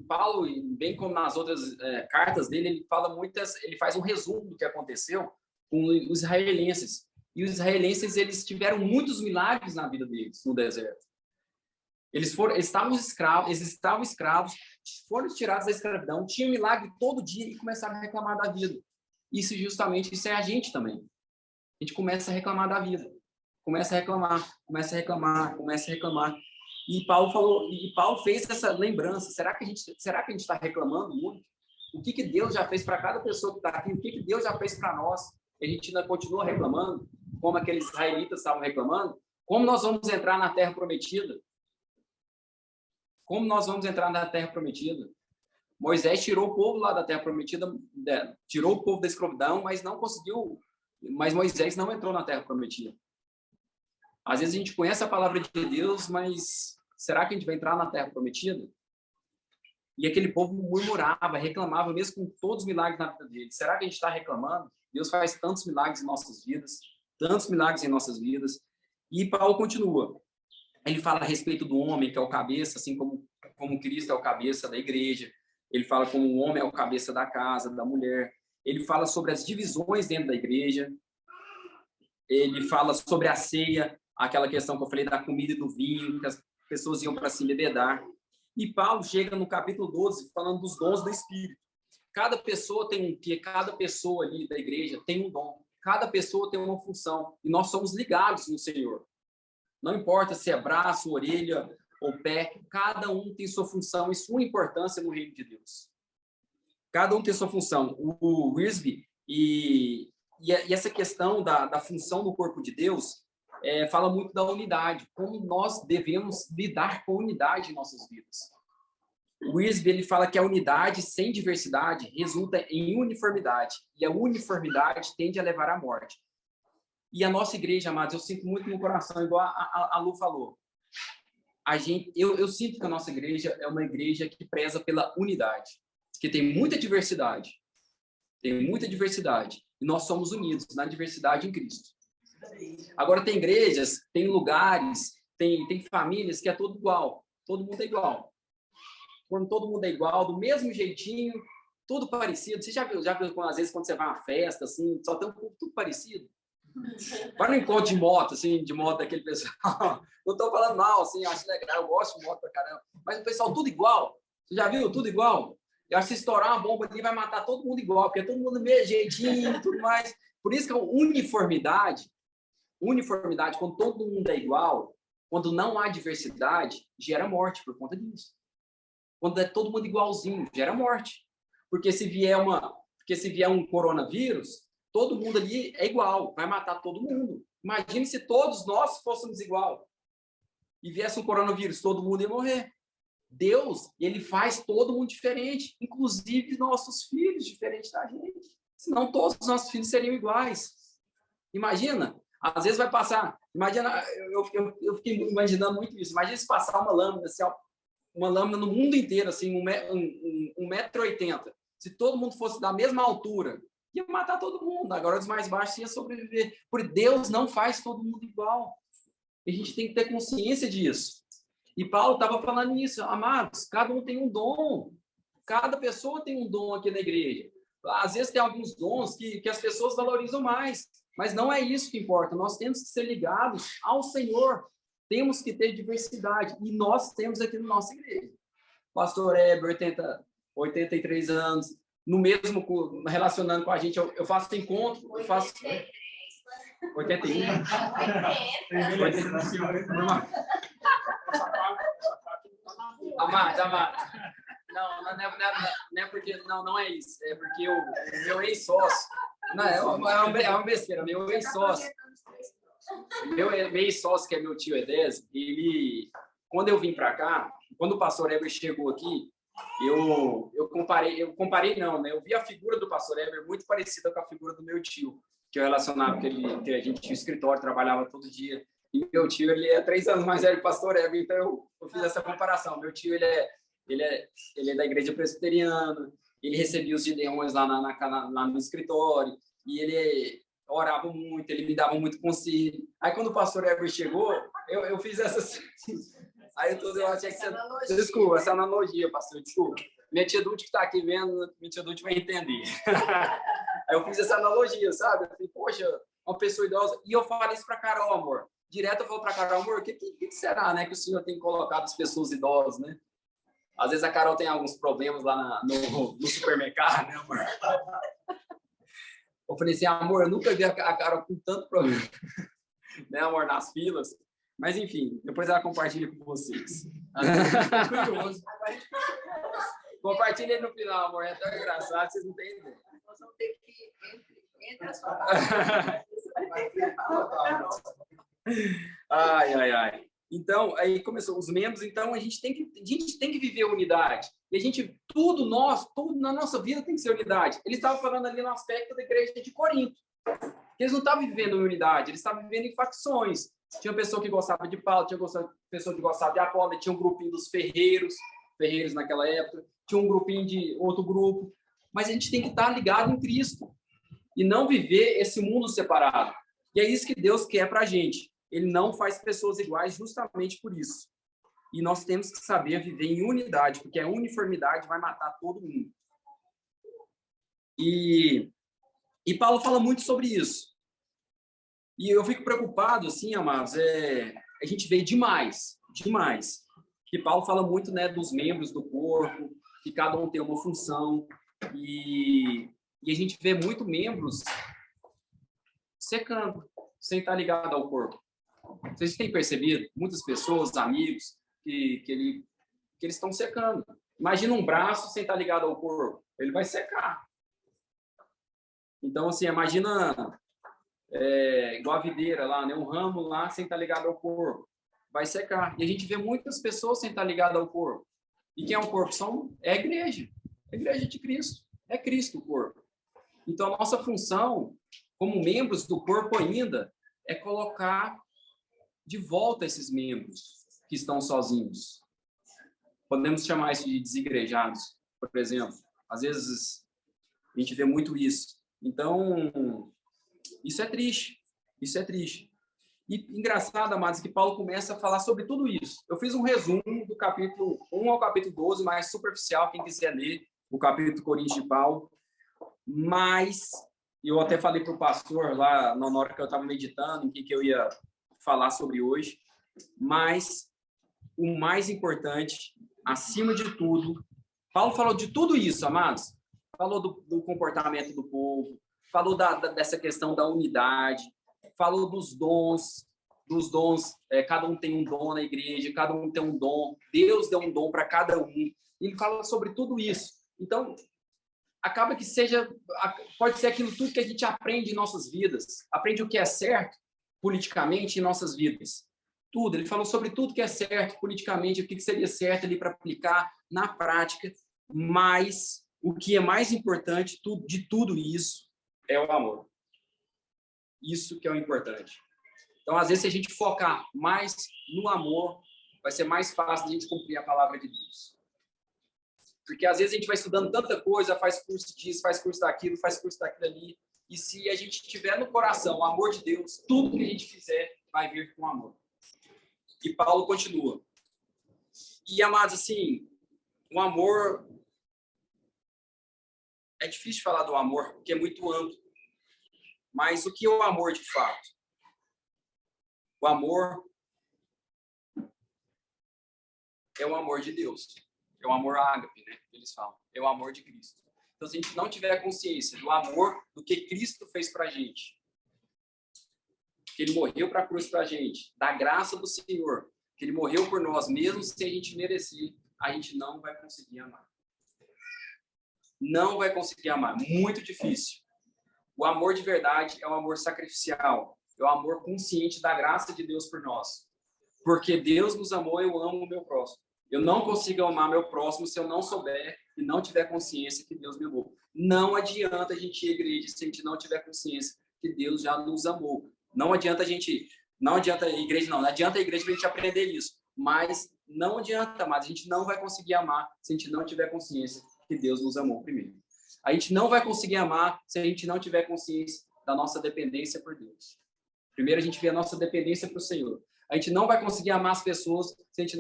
Paulo, bem como nas outras cartas dele, ele faz um resumo do que aconteceu com os israelenses. E os israelenses, eles tiveram muitos milagres na vida deles, no deserto. Eles estavam escravos, foram tirados da escravidão, tinham milagre todo dia e começaram a reclamar da vida. Isso é a gente também. A gente começa a reclamar da vida. Começa a reclamar. E Paulo fez essa lembrança. Será que a gente está reclamando muito? O que Deus já fez para cada pessoa que está aqui? O que Deus já fez para nós? E a gente ainda continua reclamando, como aqueles israelitas estavam reclamando? Como nós vamos entrar na terra prometida? Como nós vamos entrar na terra prometida? Moisés tirou o povo lá da terra prometida, tirou o povo da escravidão, mas não conseguiu. Mas Moisés não entrou na terra prometida. Às vezes a gente conhece a palavra de Deus, mas será que a gente vai entrar na terra prometida? E aquele povo murmurava, reclamava, mesmo com todos os milagres na vida dele. Será que a gente está reclamando? Deus faz tantos milagres em nossas vidas, E Paulo continua. Ele fala a respeito do homem, que é o cabeça, assim como Cristo é o cabeça da igreja. Ele fala como o homem é o cabeça da casa, da mulher. Ele fala sobre as divisões dentro da igreja. Ele fala sobre a ceia, aquela questão que eu falei da comida e do vinho, que as pessoas iam para se embebedar. E Paulo chega no capítulo 12, falando dos dons do Espírito. Cada pessoa cada pessoa ali da igreja tem um dom. Cada pessoa tem uma função. E nós somos ligados no Senhor. Não importa se é braço, orelha, ou pé, cada um tem sua função e sua importância no reino de Deus. Cada um tem sua função. O Wiersbe e essa questão da função do corpo de Deus fala muito da unidade, como nós devemos lidar com unidade em nossas vidas. O Wiersbe, ele fala que a unidade sem diversidade resulta em uniformidade, e a uniformidade tende a levar à morte. E a nossa igreja, amados, eu sinto muito no coração, igual a Lu falou. Eu sinto que a nossa igreja é uma igreja que preza pela unidade, que tem muita diversidade. Tem muita diversidade. E nós somos unidos na diversidade em Cristo. Agora, tem igrejas, tem lugares, tem famílias que é tudo igual. Todo mundo é igual. Quando todo mundo é igual, do mesmo jeitinho, tudo parecido. Você já viu às vezes, quando você vai a uma festa, assim, só tem um pouco tudo parecido? Vai no encontro de moto, assim, de moto daquele pessoal. Não estou falando mal, assim, acho legal, eu gosto de moto pra caramba. Mas o pessoal tudo igual. Você já viu? Tudo igual. Eu acho que se estourar uma bomba ali vai matar todo mundo igual, porque todo mundo do mesmo jeitinho e tudo mais. Por isso que a uniformidade, quando todo mundo é igual, quando não há diversidade, gera morte por conta disso. Quando é todo mundo igualzinho, gera morte. Porque se vier um coronavírus, todo mundo ali é igual, vai matar todo mundo. Imagine se todos nós fôssemos igual e viesse um coronavírus, todo mundo ia morrer. Deus, ele faz todo mundo diferente, inclusive nossos filhos diferentes da gente. Senão todos os nossos filhos seriam iguais. Imagina, às vezes vai passar, imagina, eu fiquei imaginando muito isso, imagina se passar uma lâmina, assim, uma lâmina no mundo inteiro, assim, 1,80 m. Se todo mundo fosse da mesma altura, ia matar todo mundo. Agora os mais baixos iam sobreviver. Porque Deus não faz todo mundo igual. E a gente tem que ter consciência disso. E Paulo estava falando isso, amados, cada um tem um dom. Cada pessoa tem um dom aqui na igreja. Às vezes tem alguns dons que as pessoas valorizam mais, mas não é isso que importa. Nós temos que ser ligados ao Senhor. Temos que ter diversidade. E nós temos aqui na nossa igreja. Pastor Heber, 83 anos, no mesmo, relacionando com a gente, eu faço encontro, eu faço... 81? Amados. Não é porque... Não é isso. É porque o meu ex-sócio... Não, é uma besteira. Meu ex-sócio... Meu ex-sócio, que é meu tio Edésio, ele... Quando eu vim para cá, quando o pastor Heber chegou aqui, eu comparei não, né? Eu vi a figura do pastor Heber muito parecida com a figura do meu tio, que eu relacionava, que a gente tinha escritório, trabalhava todo dia. E meu tio, ele é 3 anos mais velho que o pastor Heber, então eu fiz essa comparação. Meu tio, ele é da igreja presbiteriana, ele recebia os gideões lá no escritório, e ele orava muito, ele me dava muito conselho. Aí quando o pastor Heber chegou, eu fiz essas... Aí eu achei que você... Desculpa, essa analogia, pastor, desculpa. Minha tia Dulce que está aqui vendo, minha tia Dulce vai entender. Aí eu fiz essa analogia, sabe? Eu falei, poxa, uma pessoa idosa... E eu falei isso para Carol, amor. Direto eu falo para Carol, amor, o que será, né, que o senhor tem colocado as pessoas idosas, né? Às vezes a Carol tem alguns problemas lá no supermercado, né, amor? Eu falei assim, amor, eu nunca vi a Carol com tanto problema, né, amor, nas filas. Mas, enfim, depois ela compartilha com vocês. Curioso. Compartilha aí no final, amor. É tão engraçado, vocês não têm ideia. Nós vamos ter que entre as palavras. Ai. Então, aí começou os membros. Então, a gente tem que viver unidade. E a gente, tudo na nossa vida tem que ser unidade. Ele estava falando ali no aspecto da igreja de Corinto. Eles não estavam vivendo em unidade, eles estavam vivendo em facções. Tinha pessoa que gostava de Paulo, tinha pessoa que gostava de Apolo, tinha um grupinho dos ferreiros naquela época, tinha um grupinho de outro grupo. Mas a gente tem que estar ligado em Cristo e não viver esse mundo separado. E é isso que Deus quer para a gente. Ele não faz pessoas iguais justamente por isso. E nós temos que saber viver em unidade, porque a uniformidade vai matar todo mundo. E Paulo fala muito sobre isso. E eu fico preocupado, assim, amados, a gente vê demais, que Paulo fala muito, né, dos membros do corpo, que cada um tem uma função, e a gente vê muito membros secando, sem estar ligado ao corpo. Vocês têm percebido? Muitas pessoas, amigos, que eles estão secando. Imagina um braço sem estar ligado ao corpo, ele vai secar. Então, assim, imagina igual a videira lá, né? Um ramo lá sem estar ligado ao corpo, vai secar. E a gente vê muitas pessoas sem estar ligado ao corpo. E quem é o corpo? É a igreja de Cristo. É Cristo o corpo. Então, a nossa função, como membros do corpo ainda, é colocar de volta esses membros que estão sozinhos. Podemos chamar isso de desigrejados, por exemplo. Às vezes, a gente vê muito isso. Então, isso é triste. Isso é triste. E engraçado, amados, que Paulo começa a falar sobre tudo isso. Eu fiz um resumo do capítulo 1 ao capítulo 12, mais superficial, quem quiser ler o capítulo Coríntios de Paulo. Mas eu até falei para o pastor lá, na hora que eu estava meditando, em que eu ia falar sobre hoje. Mas o mais importante, acima de tudo, Paulo falou de tudo isso, amados. Falou do comportamento do povo, falou dessa questão da unidade, falou dos dons, cada um tem um dom na igreja, cada um tem um dom, Deus deu um dom para cada um. Ele fala sobre tudo isso. Então, acaba que pode ser aquilo tudo que a gente aprende em nossas vidas, aprende o que é certo politicamente em nossas vidas. Tudo, ele falou sobre tudo que é certo politicamente, o que seria certo ali para aplicar na prática, mas o que é mais importante de tudo isso é o amor. Isso que é o importante. Então, às vezes, se a gente focar mais no amor, vai ser mais fácil de a gente cumprir a palavra de Deus. Porque, às vezes, a gente vai estudando tanta coisa, faz curso disso, faz curso daquilo, faz curso daquilo ali, e se a gente tiver no coração o amor de Deus, tudo que a gente fizer vai vir com amor. E Paulo continua. E, amados, assim, o amor... É difícil falar do amor, porque é muito amplo. Mas o que é o amor de fato? O amor é o amor de Deus. É o amor ágape, né? Que eles falam. É o amor de Cristo. Então, se a gente não tiver consciência do amor, do que Cristo fez pra gente, que ele morreu para a cruz pra gente, da graça do Senhor, que ele morreu por nós, mesmo sem a gente merecer, a gente não vai conseguir amar. Não vai conseguir amar. Muito difícil. O amor de verdade é um amor sacrificial. É o amor consciente da graça de Deus por nós. Porque Deus nos amou, eu amo o meu próximo. Eu não consigo amar meu próximo se eu não souber e não tiver consciência que Deus me amou. Não adianta a gente ir à igreja se a gente não tiver consciência que Deus já nos amou. Não adianta a igreja para a gente aprender isso. Mas não adianta, mas a gente não vai conseguir amar se a gente não tiver consciência que Deus nos amou primeiro. A gente não vai conseguir amar se a gente não tiver consciência da nossa dependência por Deus. Primeiro a gente vê a nossa dependência para o Senhor. A gente não vai conseguir amar as pessoas se a gente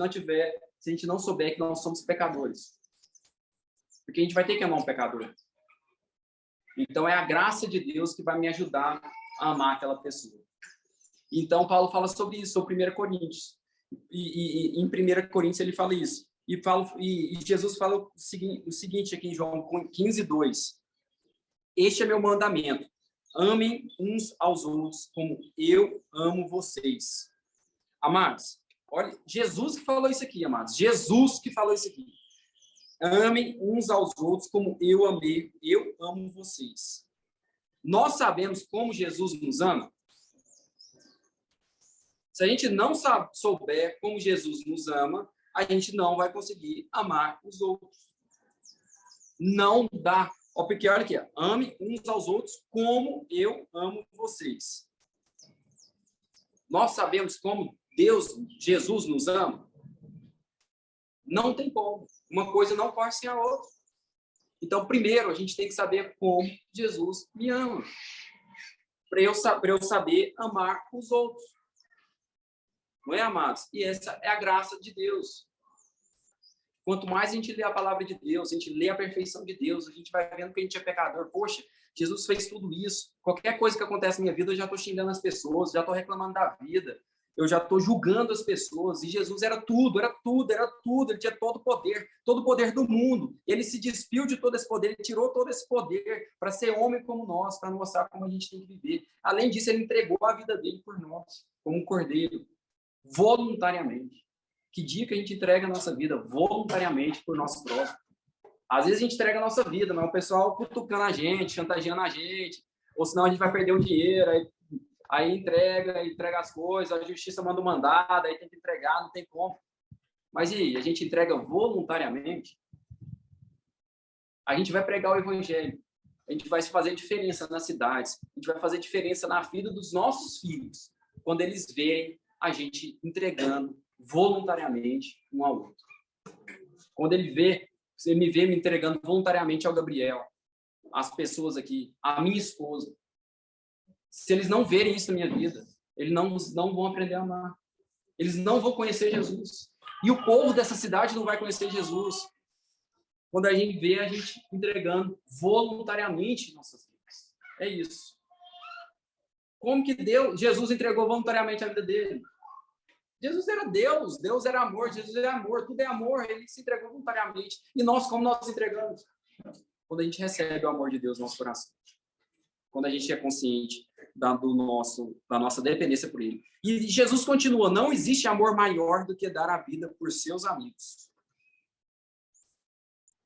não souber que nós somos pecadores. Porque a gente vai ter que amar um pecador. Então é a graça de Deus que vai me ajudar a amar aquela pessoa. Então Paulo fala sobre isso, sobre 1 Coríntios. E em 1 Coríntios ele fala isso. E Jesus fala o seguinte aqui em João 15:2. Este é meu mandamento. Amem uns aos outros como eu amo vocês. Amados, olha, Jesus que falou isso aqui, amados. Jesus que falou isso aqui. Amem uns aos outros como eu amo vocês. Nós sabemos como Jesus nos ama. Se a gente não souber como Jesus nos ama, a gente não vai conseguir amar os outros. Não dá. Porque olha aqui, ame uns aos outros como eu amo vocês. Nós sabemos como Jesus nos ama? Não tem como. Uma coisa não corre sem a outra. Então, primeiro, a gente tem que saber como Jesus me ama. Para eu saber amar os outros. Não é, amados? E essa é a graça de Deus. Quanto mais a gente lê a palavra de Deus, a gente lê a perfeição de Deus, a gente vai vendo que a gente é pecador. Poxa, Jesus fez tudo isso. Qualquer coisa que acontece na minha vida, eu já estou xingando as pessoas, já estou reclamando da vida, eu já estou julgando as pessoas. E Jesus era tudo. Ele tinha todo o poder do mundo. Ele se despiu de todo esse poder, ele tirou todo esse poder para ser homem como nós, para mostrar como a gente tem que viver. Além disso, ele entregou a vida dele por nós, como um cordeiro, voluntariamente. Que dia que a gente entrega a nossa vida voluntariamente por nosso próximo? Às vezes a gente entrega a nossa vida, mas o pessoal cutucando a gente, chantageando a gente, ou senão a gente vai perder o dinheiro, aí entrega as coisas, a justiça manda um mandado, aí tem que entregar, não tem como. Mas e aí, a gente entrega voluntariamente? A gente vai pregar o evangelho, a gente vai fazer diferença nas cidades, a gente vai fazer diferença na vida dos nossos filhos, quando eles verem a gente entregando voluntariamente um ao outro. Quando você me vê me entregando voluntariamente ao Gabriel, às pessoas aqui, à minha esposa. Se eles não verem isso na minha vida, eles não vão aprender a amar. Eles não vão conhecer Jesus. E o povo dessa cidade não vai conhecer Jesus. Quando a gente vê a gente entregando voluntariamente nossas vidas. É isso. Como que Jesus entregou voluntariamente a vida dele? Jesus era Deus, Deus era amor, Jesus era amor, tudo é amor, ele se entregou voluntariamente. E nós, como nós nos entregamos? Quando a gente recebe o amor de Deus no nosso coração. Quando a gente é consciente da nossa dependência por ele. E Jesus continua, não existe amor maior do que dar a vida por seus amigos.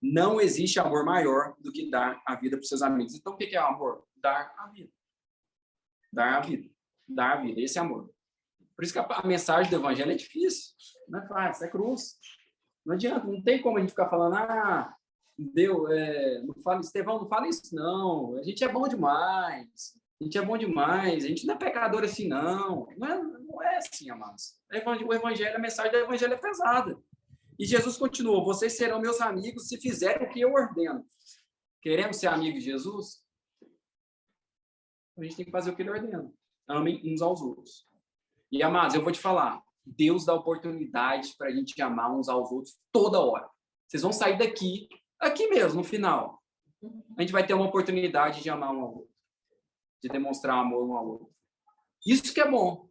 Não existe amor maior do que dar a vida por seus amigos. Então, o que é o amor? Dar a vida. Dar a vida. Dar a vida. Esse é amor. Por isso que a mensagem do evangelho é difícil. Não é fácil, é cruz. Não adianta, não tem como a gente ficar falando, Deus, não fala, Estevão, não fala isso, não. A gente é bom demais. A gente é bom demais. A gente não é pecador assim, não. Não é assim, amados. O evangelho, a mensagem do evangelho é pesada. E Jesus continuou, vocês serão meus amigos se fizerem o que eu ordeno. Queremos ser amigos de Jesus? A gente tem que fazer o que ele ordena. Amem uns aos outros. E, amados, eu vou te falar, Deus dá oportunidade para a gente amar uns aos outros toda hora. Vocês vão sair daqui mesmo, no final. A gente vai ter uma oportunidade de amar um ao outro, de demonstrar amor um ao outro. Isso que é bom.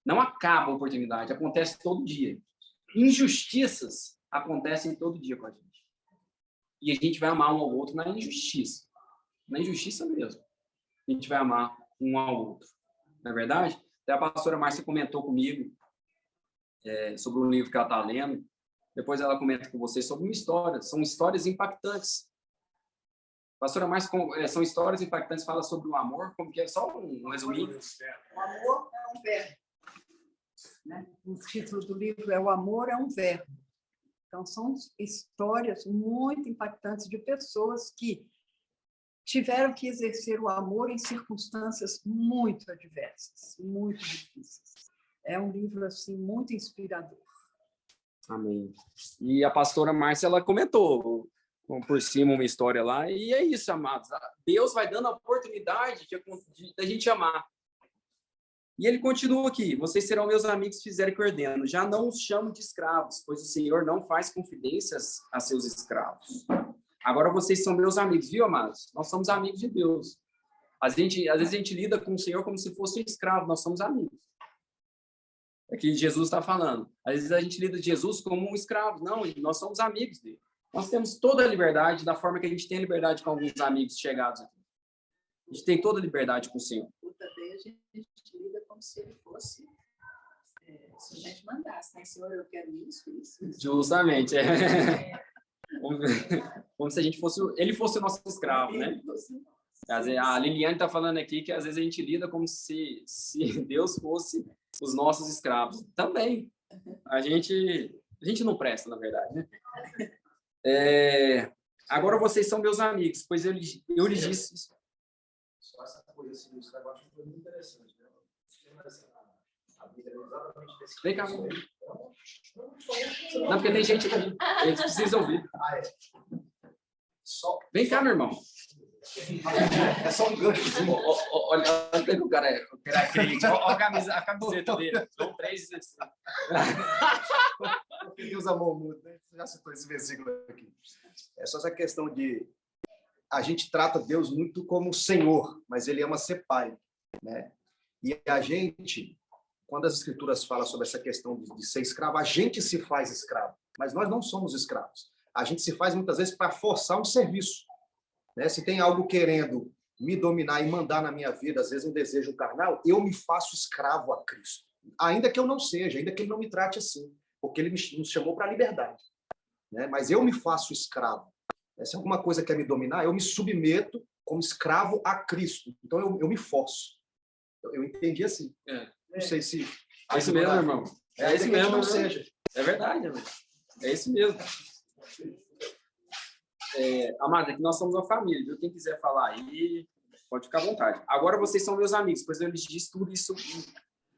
Não acaba a oportunidade, acontece todo dia. Injustiças acontecem todo dia com a gente. E a gente vai amar um ao outro na injustiça. Na injustiça mesmo. A gente vai amar um ao outro. Não é verdade? Até a pastora Márcia comentou comigo sobre um livro que ela está lendo. Depois ela comenta com vocês sobre uma história. São histórias impactantes. Pastora Márcia, são histórias impactantes, fala sobre o amor, como que é? Só um resuminho. O amor é um verbo. Né? O título do livro é O Amor é um Verbo. Então, são histórias muito impactantes de pessoas que tiveram que exercer o amor em circunstâncias muito adversas, muito difíceis. É um livro assim muito inspirador. Amém. E a pastora Márcia, ela comentou por cima uma história lá, e é isso, amados. Deus vai dando a oportunidade da gente amar. E ele continua aqui, vocês serão meus amigos se fizerem o que ordeno. Já não os chamo de escravos, pois o Senhor não faz confidências a seus escravos. Agora vocês são meus amigos, viu, amados? Nós somos amigos de Deus. Às vezes a gente lida com o Senhor como se fosse um escravo, nós somos amigos. É que Jesus está falando. Às vezes a gente lida de Jesus como um escravo. Não, nós somos amigos dele. Nós temos toda a liberdade, da forma que a gente tem a liberdade com alguns amigos chegados aqui. A gente tem toda a liberdade com o Senhor. Também a gente lida como se ele fosse, se a gente mandasse, né? Senhor, eu quero isso. Justamente. Como se ele fosse o nosso escravo, né? A Liliane está falando aqui que às vezes a gente lida como se Deus fosse os nossos escravos. Também. A gente não presta, na verdade, né? Agora vocês são meus amigos, pois eu lhes disse. Só essa coisa assim, os caras acham muito interessante, né? A vida é exatamente desse. Vem cá, não, porque tem gente aqui. Eles precisam ouvir. Vem cá, meu irmão. É só um gancho. Olha que o cara é crente. Olha a camiseta dele. São 3. Porque Deus amou muito, né? Você já citou esse versículo aqui. É só essa questão de a gente trata Deus muito como Senhor, mas ele ama ser Pai, né? E a gente, quando as Escrituras falam sobre essa questão de ser escravo, a gente se faz escravo, mas nós não somos escravos. A gente se faz muitas vezes para forçar um serviço, né? Se tem algo querendo me dominar e mandar na minha vida, às vezes um desejo carnal, eu me faço escravo a Cristo. Ainda que eu não seja, ainda que ele não me trate assim. porque ele nos chamou para a liberdade, né? Mas eu me faço escravo. Se alguma coisa quer me dominar, eu me submeto como escravo a Cristo. Então eu me forço. Eu entendi assim. Não sei se... É isso mesmo, irmão. É isso mesmo. Não seja. É verdade, irmão. É isso mesmo. Amado, aqui nós somos uma família, viu? Quem quiser falar aí, pode ficar à vontade. Agora vocês são meus amigos, pois eu lhes disse tudo isso,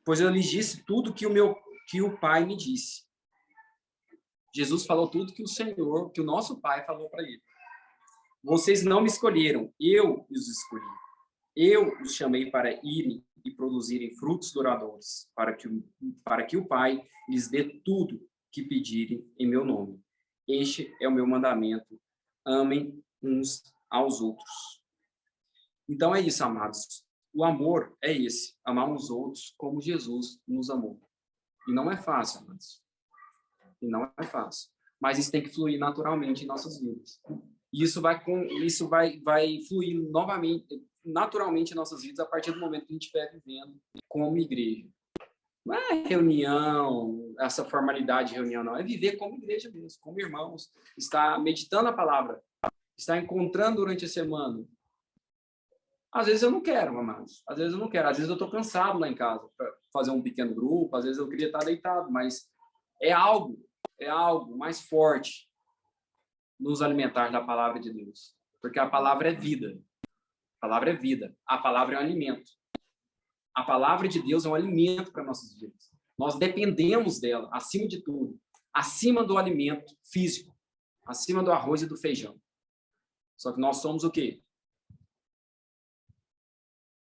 pois eu lhes disse tudo que o Pai me disse. Jesus falou tudo que o nosso Pai falou para ele. Vocês não me escolheram, eu os escolhi. Eu os chamei para irem e produzirem frutos duradouros, para que o Pai lhes dê tudo que pedirem em meu nome. Este é o meu mandamento. Amem uns aos outros. Então é isso, amados. O amor é esse, amar uns outros como Jesus nos amou. E não é fácil, amados. E não é fácil. Mas isso tem que fluir naturalmente em nossas vidas. E isso vai fluir naturalmente em nossas vidas a partir do momento que a gente estiver vivendo como igreja. Não é reunião, essa formalidade de reunião, não. É viver como igreja mesmo, como irmãos. Estar meditando a palavra, estar encontrando durante a semana. Às vezes eu não quero, amados. Às vezes eu não quero. Às vezes eu estou cansado lá em casa para fazer um pequeno grupo. Às vezes eu queria estar deitado, mas é algo mais forte nos alimentar da palavra de Deus. Porque a palavra é vida. A palavra é vida. A palavra é um alimento. A palavra de Deus é um alimento para nossas vidas. Nós dependemos dela, acima de tudo. Acima do alimento físico. Acima do arroz e do feijão. Só que nós somos o quê?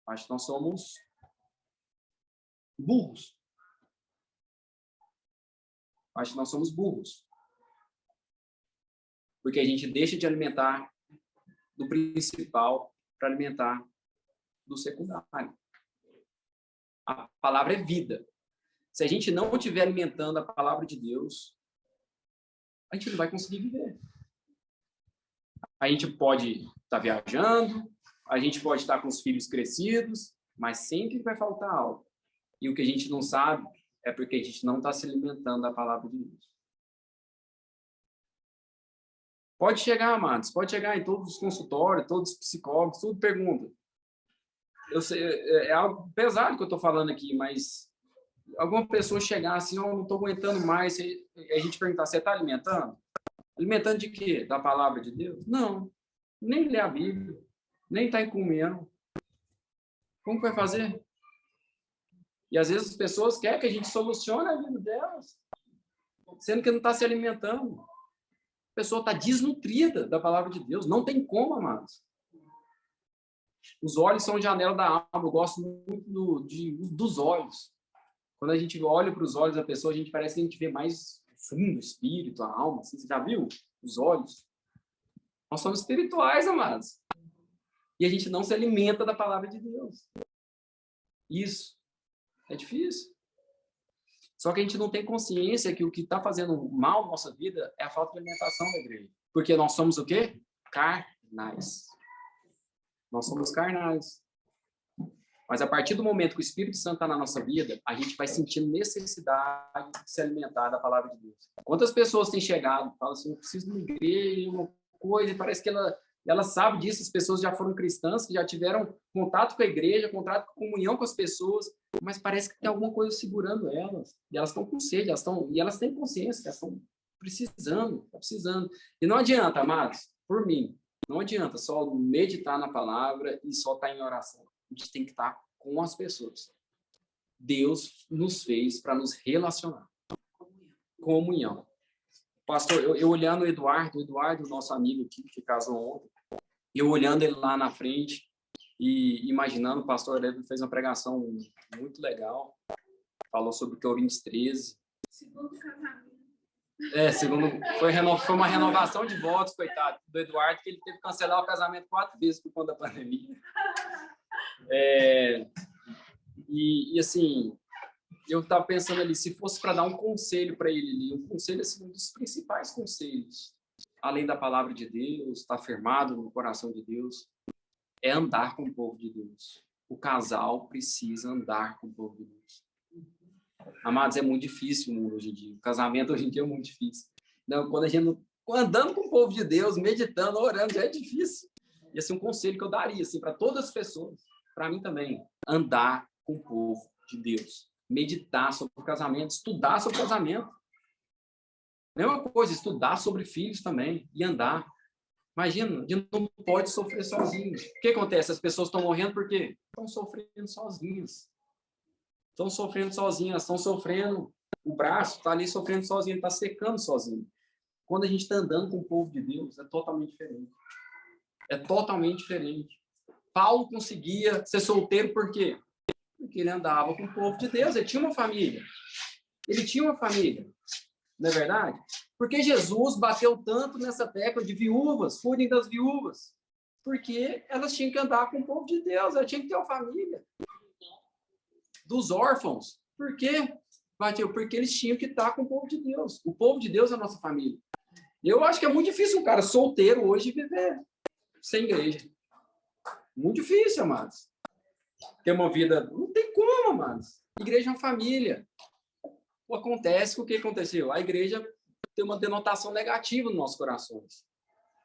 Acho que nós somos burros. Acho que nós somos burros. Porque a gente deixa de alimentar do principal para alimentar do secundário. A palavra é vida. Se a gente não estiver alimentando a palavra de Deus, a gente não vai conseguir viver. A gente pode estar viajando, a gente pode estar com os filhos crescidos, mas sempre vai faltar algo. E o que a gente não sabe é porque a gente não está se alimentando da palavra de Deus. Pode chegar, amados, pode chegar em todos os consultórios, todos os psicólogos, tudo pergunta. Eu sei, é algo pesado que eu estou falando aqui, mas alguma pessoa chegar assim, não estou aguentando mais, e a gente perguntar, você está alimentando? Alimentando de quê? Da palavra de Deus? Não, nem lê a Bíblia, nem está em comunhão. Como que vai fazer? E às vezes as pessoas querem que a gente solucione a vida delas, sendo que não está se alimentando. A pessoa está desnutrida da palavra de Deus, não tem como, amados. Os olhos são a janela da alma. Eu gosto muito dos olhos. Quando a gente olha para os olhos da pessoa, parece que a gente vê mais fundo, o espírito, a alma. Assim, você já viu? Os olhos. Nós somos espirituais, amados. E a gente não se alimenta da palavra de Deus. Isso é difícil. Só que a gente não tem consciência que o que está fazendo mal na nossa vida é a falta de alimentação da igreja. Porque nós somos o quê? Carnais. Nós somos carnais. Mas a partir do momento que o Espírito Santo está na nossa vida, a gente vai sentindo necessidade de se alimentar da palavra de Deus. Quantas pessoas têm chegado, falam assim, eu preciso de uma igreja, uma coisa, e parece que ela sabe disso, as pessoas já foram cristãs, que já tiveram contato com a igreja, contato com comunhão com as pessoas, mas parece que tem alguma coisa segurando elas. E elas estão com sede, e elas têm consciência que elas estão precisando. E não adianta, amados, por mim, não adianta só meditar na palavra e só estar em oração. A gente tem que estar com as pessoas. Deus nos fez para nos relacionar. Comunhão. Pastor, eu olhando o Eduardo, nosso amigo aqui, que casou ontem, eu olhando ele lá na frente e imaginando, o pastor ele fez uma pregação muito legal, falou sobre Coríntios 13. Segundo casamento. Foi uma renovação de votos, coitado, do Eduardo, que ele teve que cancelar o casamento 4 vezes por conta da pandemia. E assim, eu estava pensando ali, se fosse para dar um conselho para ele ali, um conselho assim, um dos principais conselhos, além da palavra de Deus, estar firmado no coração de Deus, é andar com o povo de Deus. O casal precisa andar com o povo de Deus. Amados, é muito difícil o mundo hoje em dia. O casamento hoje em dia é muito difícil. Não, quando a gente andando com o povo de Deus, meditando, orando, já é difícil. E assim, um conselho que eu daria assim, para todas as pessoas, para mim também, andar com o povo de Deus. Meditar sobre o casamento, estudar sobre o casamento. Mesma coisa, estudar sobre filhos também e andar. Imagina, a gente não pode sofrer sozinho. O que acontece? As pessoas estão morrendo porque estão sofrendo sozinhas. Estão sofrendo sozinhas, estão sofrendo. O braço está ali sofrendo sozinho, está secando sozinho. Quando a gente está andando com o povo de Deus, é totalmente diferente. É totalmente diferente. Paulo conseguia ser solteiro por quê? Porque ele andava com o povo de Deus, ele tinha uma família. Ele tinha uma família. Não é verdade? Porque Jesus bateu tanto nessa tecla de viúvas, cuidem das viúvas. Porque elas tinham que andar com o povo de Deus, elas tinham que ter uma família. Dos órfãos. Por quê? Porque eles tinham que estar com o povo de Deus. O povo de Deus é a nossa família. Eu acho que é muito difícil um cara solteiro hoje viver sem igreja. Muito difícil, amados. Ter uma vida... Não tem como, amados. Igreja é uma família. Acontece o que aconteceu. A igreja tem uma denotação negativa nos nossos corações.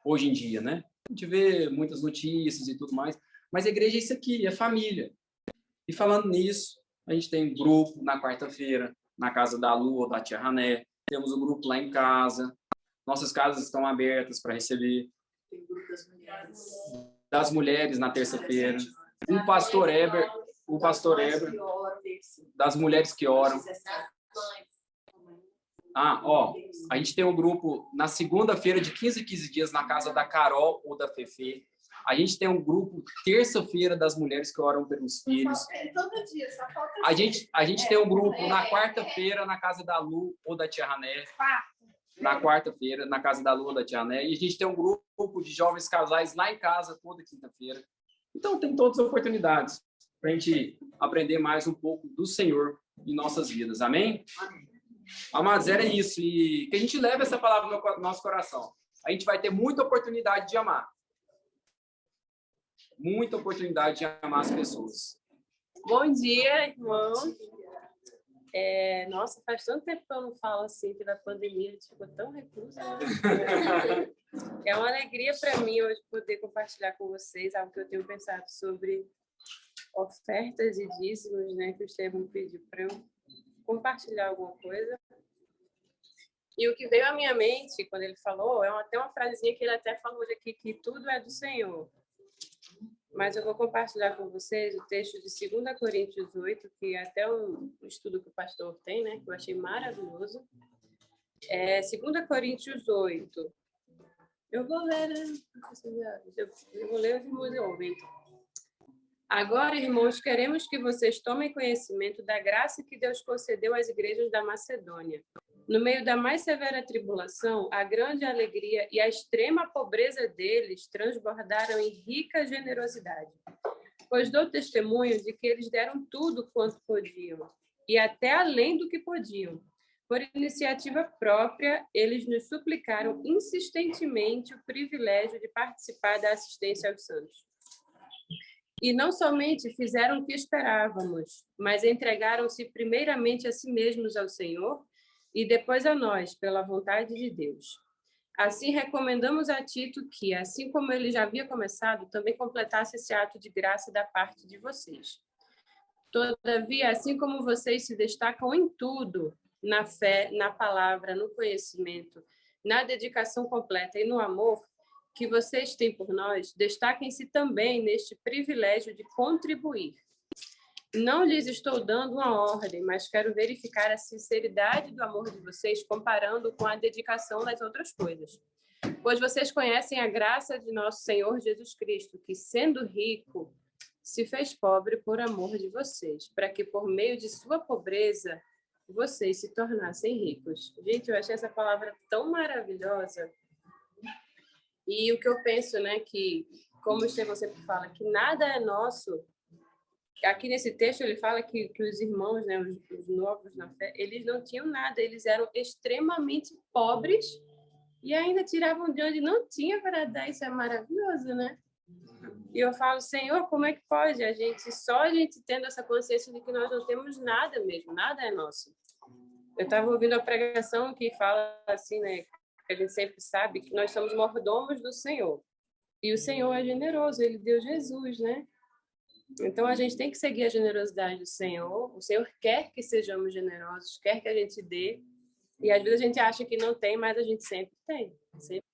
Hoje em dia, né? A gente vê muitas notícias e tudo mais. Mas a igreja é isso aqui, é família. E falando nisso, a gente tem um grupo na quarta-feira, na casa da Lu ou da tia Rané. Temos um grupo lá em casa. Nossas casas estão abertas para receber. Tem grupo Das mulheres na terça-feira. O pastor Eber, das mulheres que oram. A gente tem um grupo na segunda-feira de 15 em 15 dias na casa da Carol ou da Fefe. A gente tem um grupo terça-feira das mulheres que oram pelos filhos. Todo dia, só falta A gente tem um grupo na quarta-feira na casa da Lu ou da tia Rané. Na quarta-feira, na casa da Lu ou da tia Rané. E a gente tem um grupo de jovens casais lá em casa toda quinta-feira. Então, tem todas as oportunidades para a gente aprender mais um pouco do Senhor em nossas vidas. Amém? Amados, era isso. E que a gente leve essa palavra no nosso coração. A gente vai ter muita oportunidade de amar. Muita oportunidade de amar as pessoas. Bom dia, irmãos. Nossa, faz tanto tempo que eu não falo assim, que da pandemia a gente ficou tão reclusa. Né? É uma alegria para mim hoje poder compartilhar com vocês algo que eu tenho pensado sobre ofertas e dízimos, né? Que o Estevão pediu para eu compartilhar alguma coisa. E o que veio à minha mente quando ele falou, até uma frasezinha que ele até falou hoje aqui, que tudo é do Senhor. Mas eu vou compartilhar com vocês o texto de 2 Coríntios 8, que é até o estudo que o pastor tem, né? Que eu achei maravilhoso. 2 Coríntios 8. Eu vou ler, né? Eu vou ler, os irmãos ouvem. Agora, irmãos, queremos que vocês tomem conhecimento da graça que Deus concedeu às igrejas da Macedônia. No meio da mais severa tribulação, a grande alegria e a extrema pobreza deles transbordaram em rica generosidade. Pois dou testemunho de que eles deram tudo quanto podiam, e até além do que podiam. Por iniciativa própria, eles nos suplicaram insistentemente o privilégio de participar da assistência aos santos. E não somente fizeram o que esperávamos, mas entregaram-se primeiramente a si mesmos ao Senhor e depois a nós, pela vontade de Deus. Assim, recomendamos a Tito que, assim como ele já havia começado, também completasse esse ato de graça da parte de vocês. Todavia, assim como vocês se destacam em tudo, na fé, na palavra, no conhecimento, na dedicação completa e no amor que vocês têm por nós, destaquem-se também neste privilégio de contribuir. Não lhes estou dando uma ordem, mas quero verificar a sinceridade do amor de vocês comparando com a dedicação nas outras coisas. Pois vocês conhecem a graça de nosso Senhor Jesus Cristo, que, sendo rico, se fez pobre por amor de vocês, para que, por meio de sua pobreza, vocês se tornassem ricos. Gente, eu achei essa palavra tão maravilhosa. E o que eu penso, né, que, como o Estevão sempre fala, que nada é nosso. Aqui nesse texto ele fala que os irmãos, né, os novos na fé, eles não tinham nada, eles eram extremamente pobres e ainda tiravam de onde não tinha para dar. Isso é maravilhoso, né? E eu falo, Senhor, como é que pode? Só a gente tendo essa consciência de que nós não temos nada mesmo, nada é nosso. Eu estava ouvindo a pregação que fala assim, né? Que a gente sempre sabe que nós somos mordomos do Senhor. E o Senhor é generoso, Ele deu Jesus, né? Então, a gente tem que seguir a generosidade do Senhor. O Senhor quer que sejamos generosos, quer que a gente dê. E às vezes a gente acha que não tem, mas a gente sempre tem. Sempre.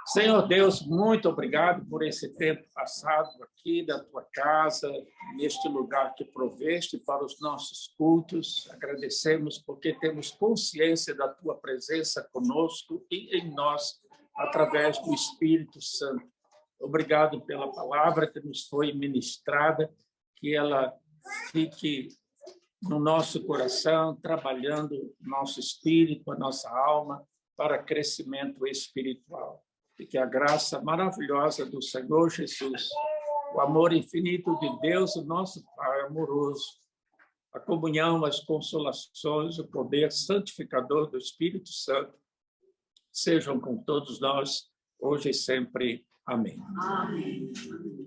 Senhor Deus, muito obrigado por esse tempo passado aqui da tua casa, neste lugar que proveste para os nossos cultos. Agradecemos porque temos consciência da tua presença conosco e em nós, através do Espírito Santo. Obrigado pela palavra que nos foi ministrada, que ela fique no nosso coração, trabalhando nosso espírito, a nossa alma, para crescimento espiritual. E que a graça maravilhosa do Senhor Jesus, o amor infinito de Deus, o nosso Pai amoroso, a comunhão, as consolações, o poder santificador do Espírito Santo, sejam com todos nós, hoje e sempre. Amém. Amém.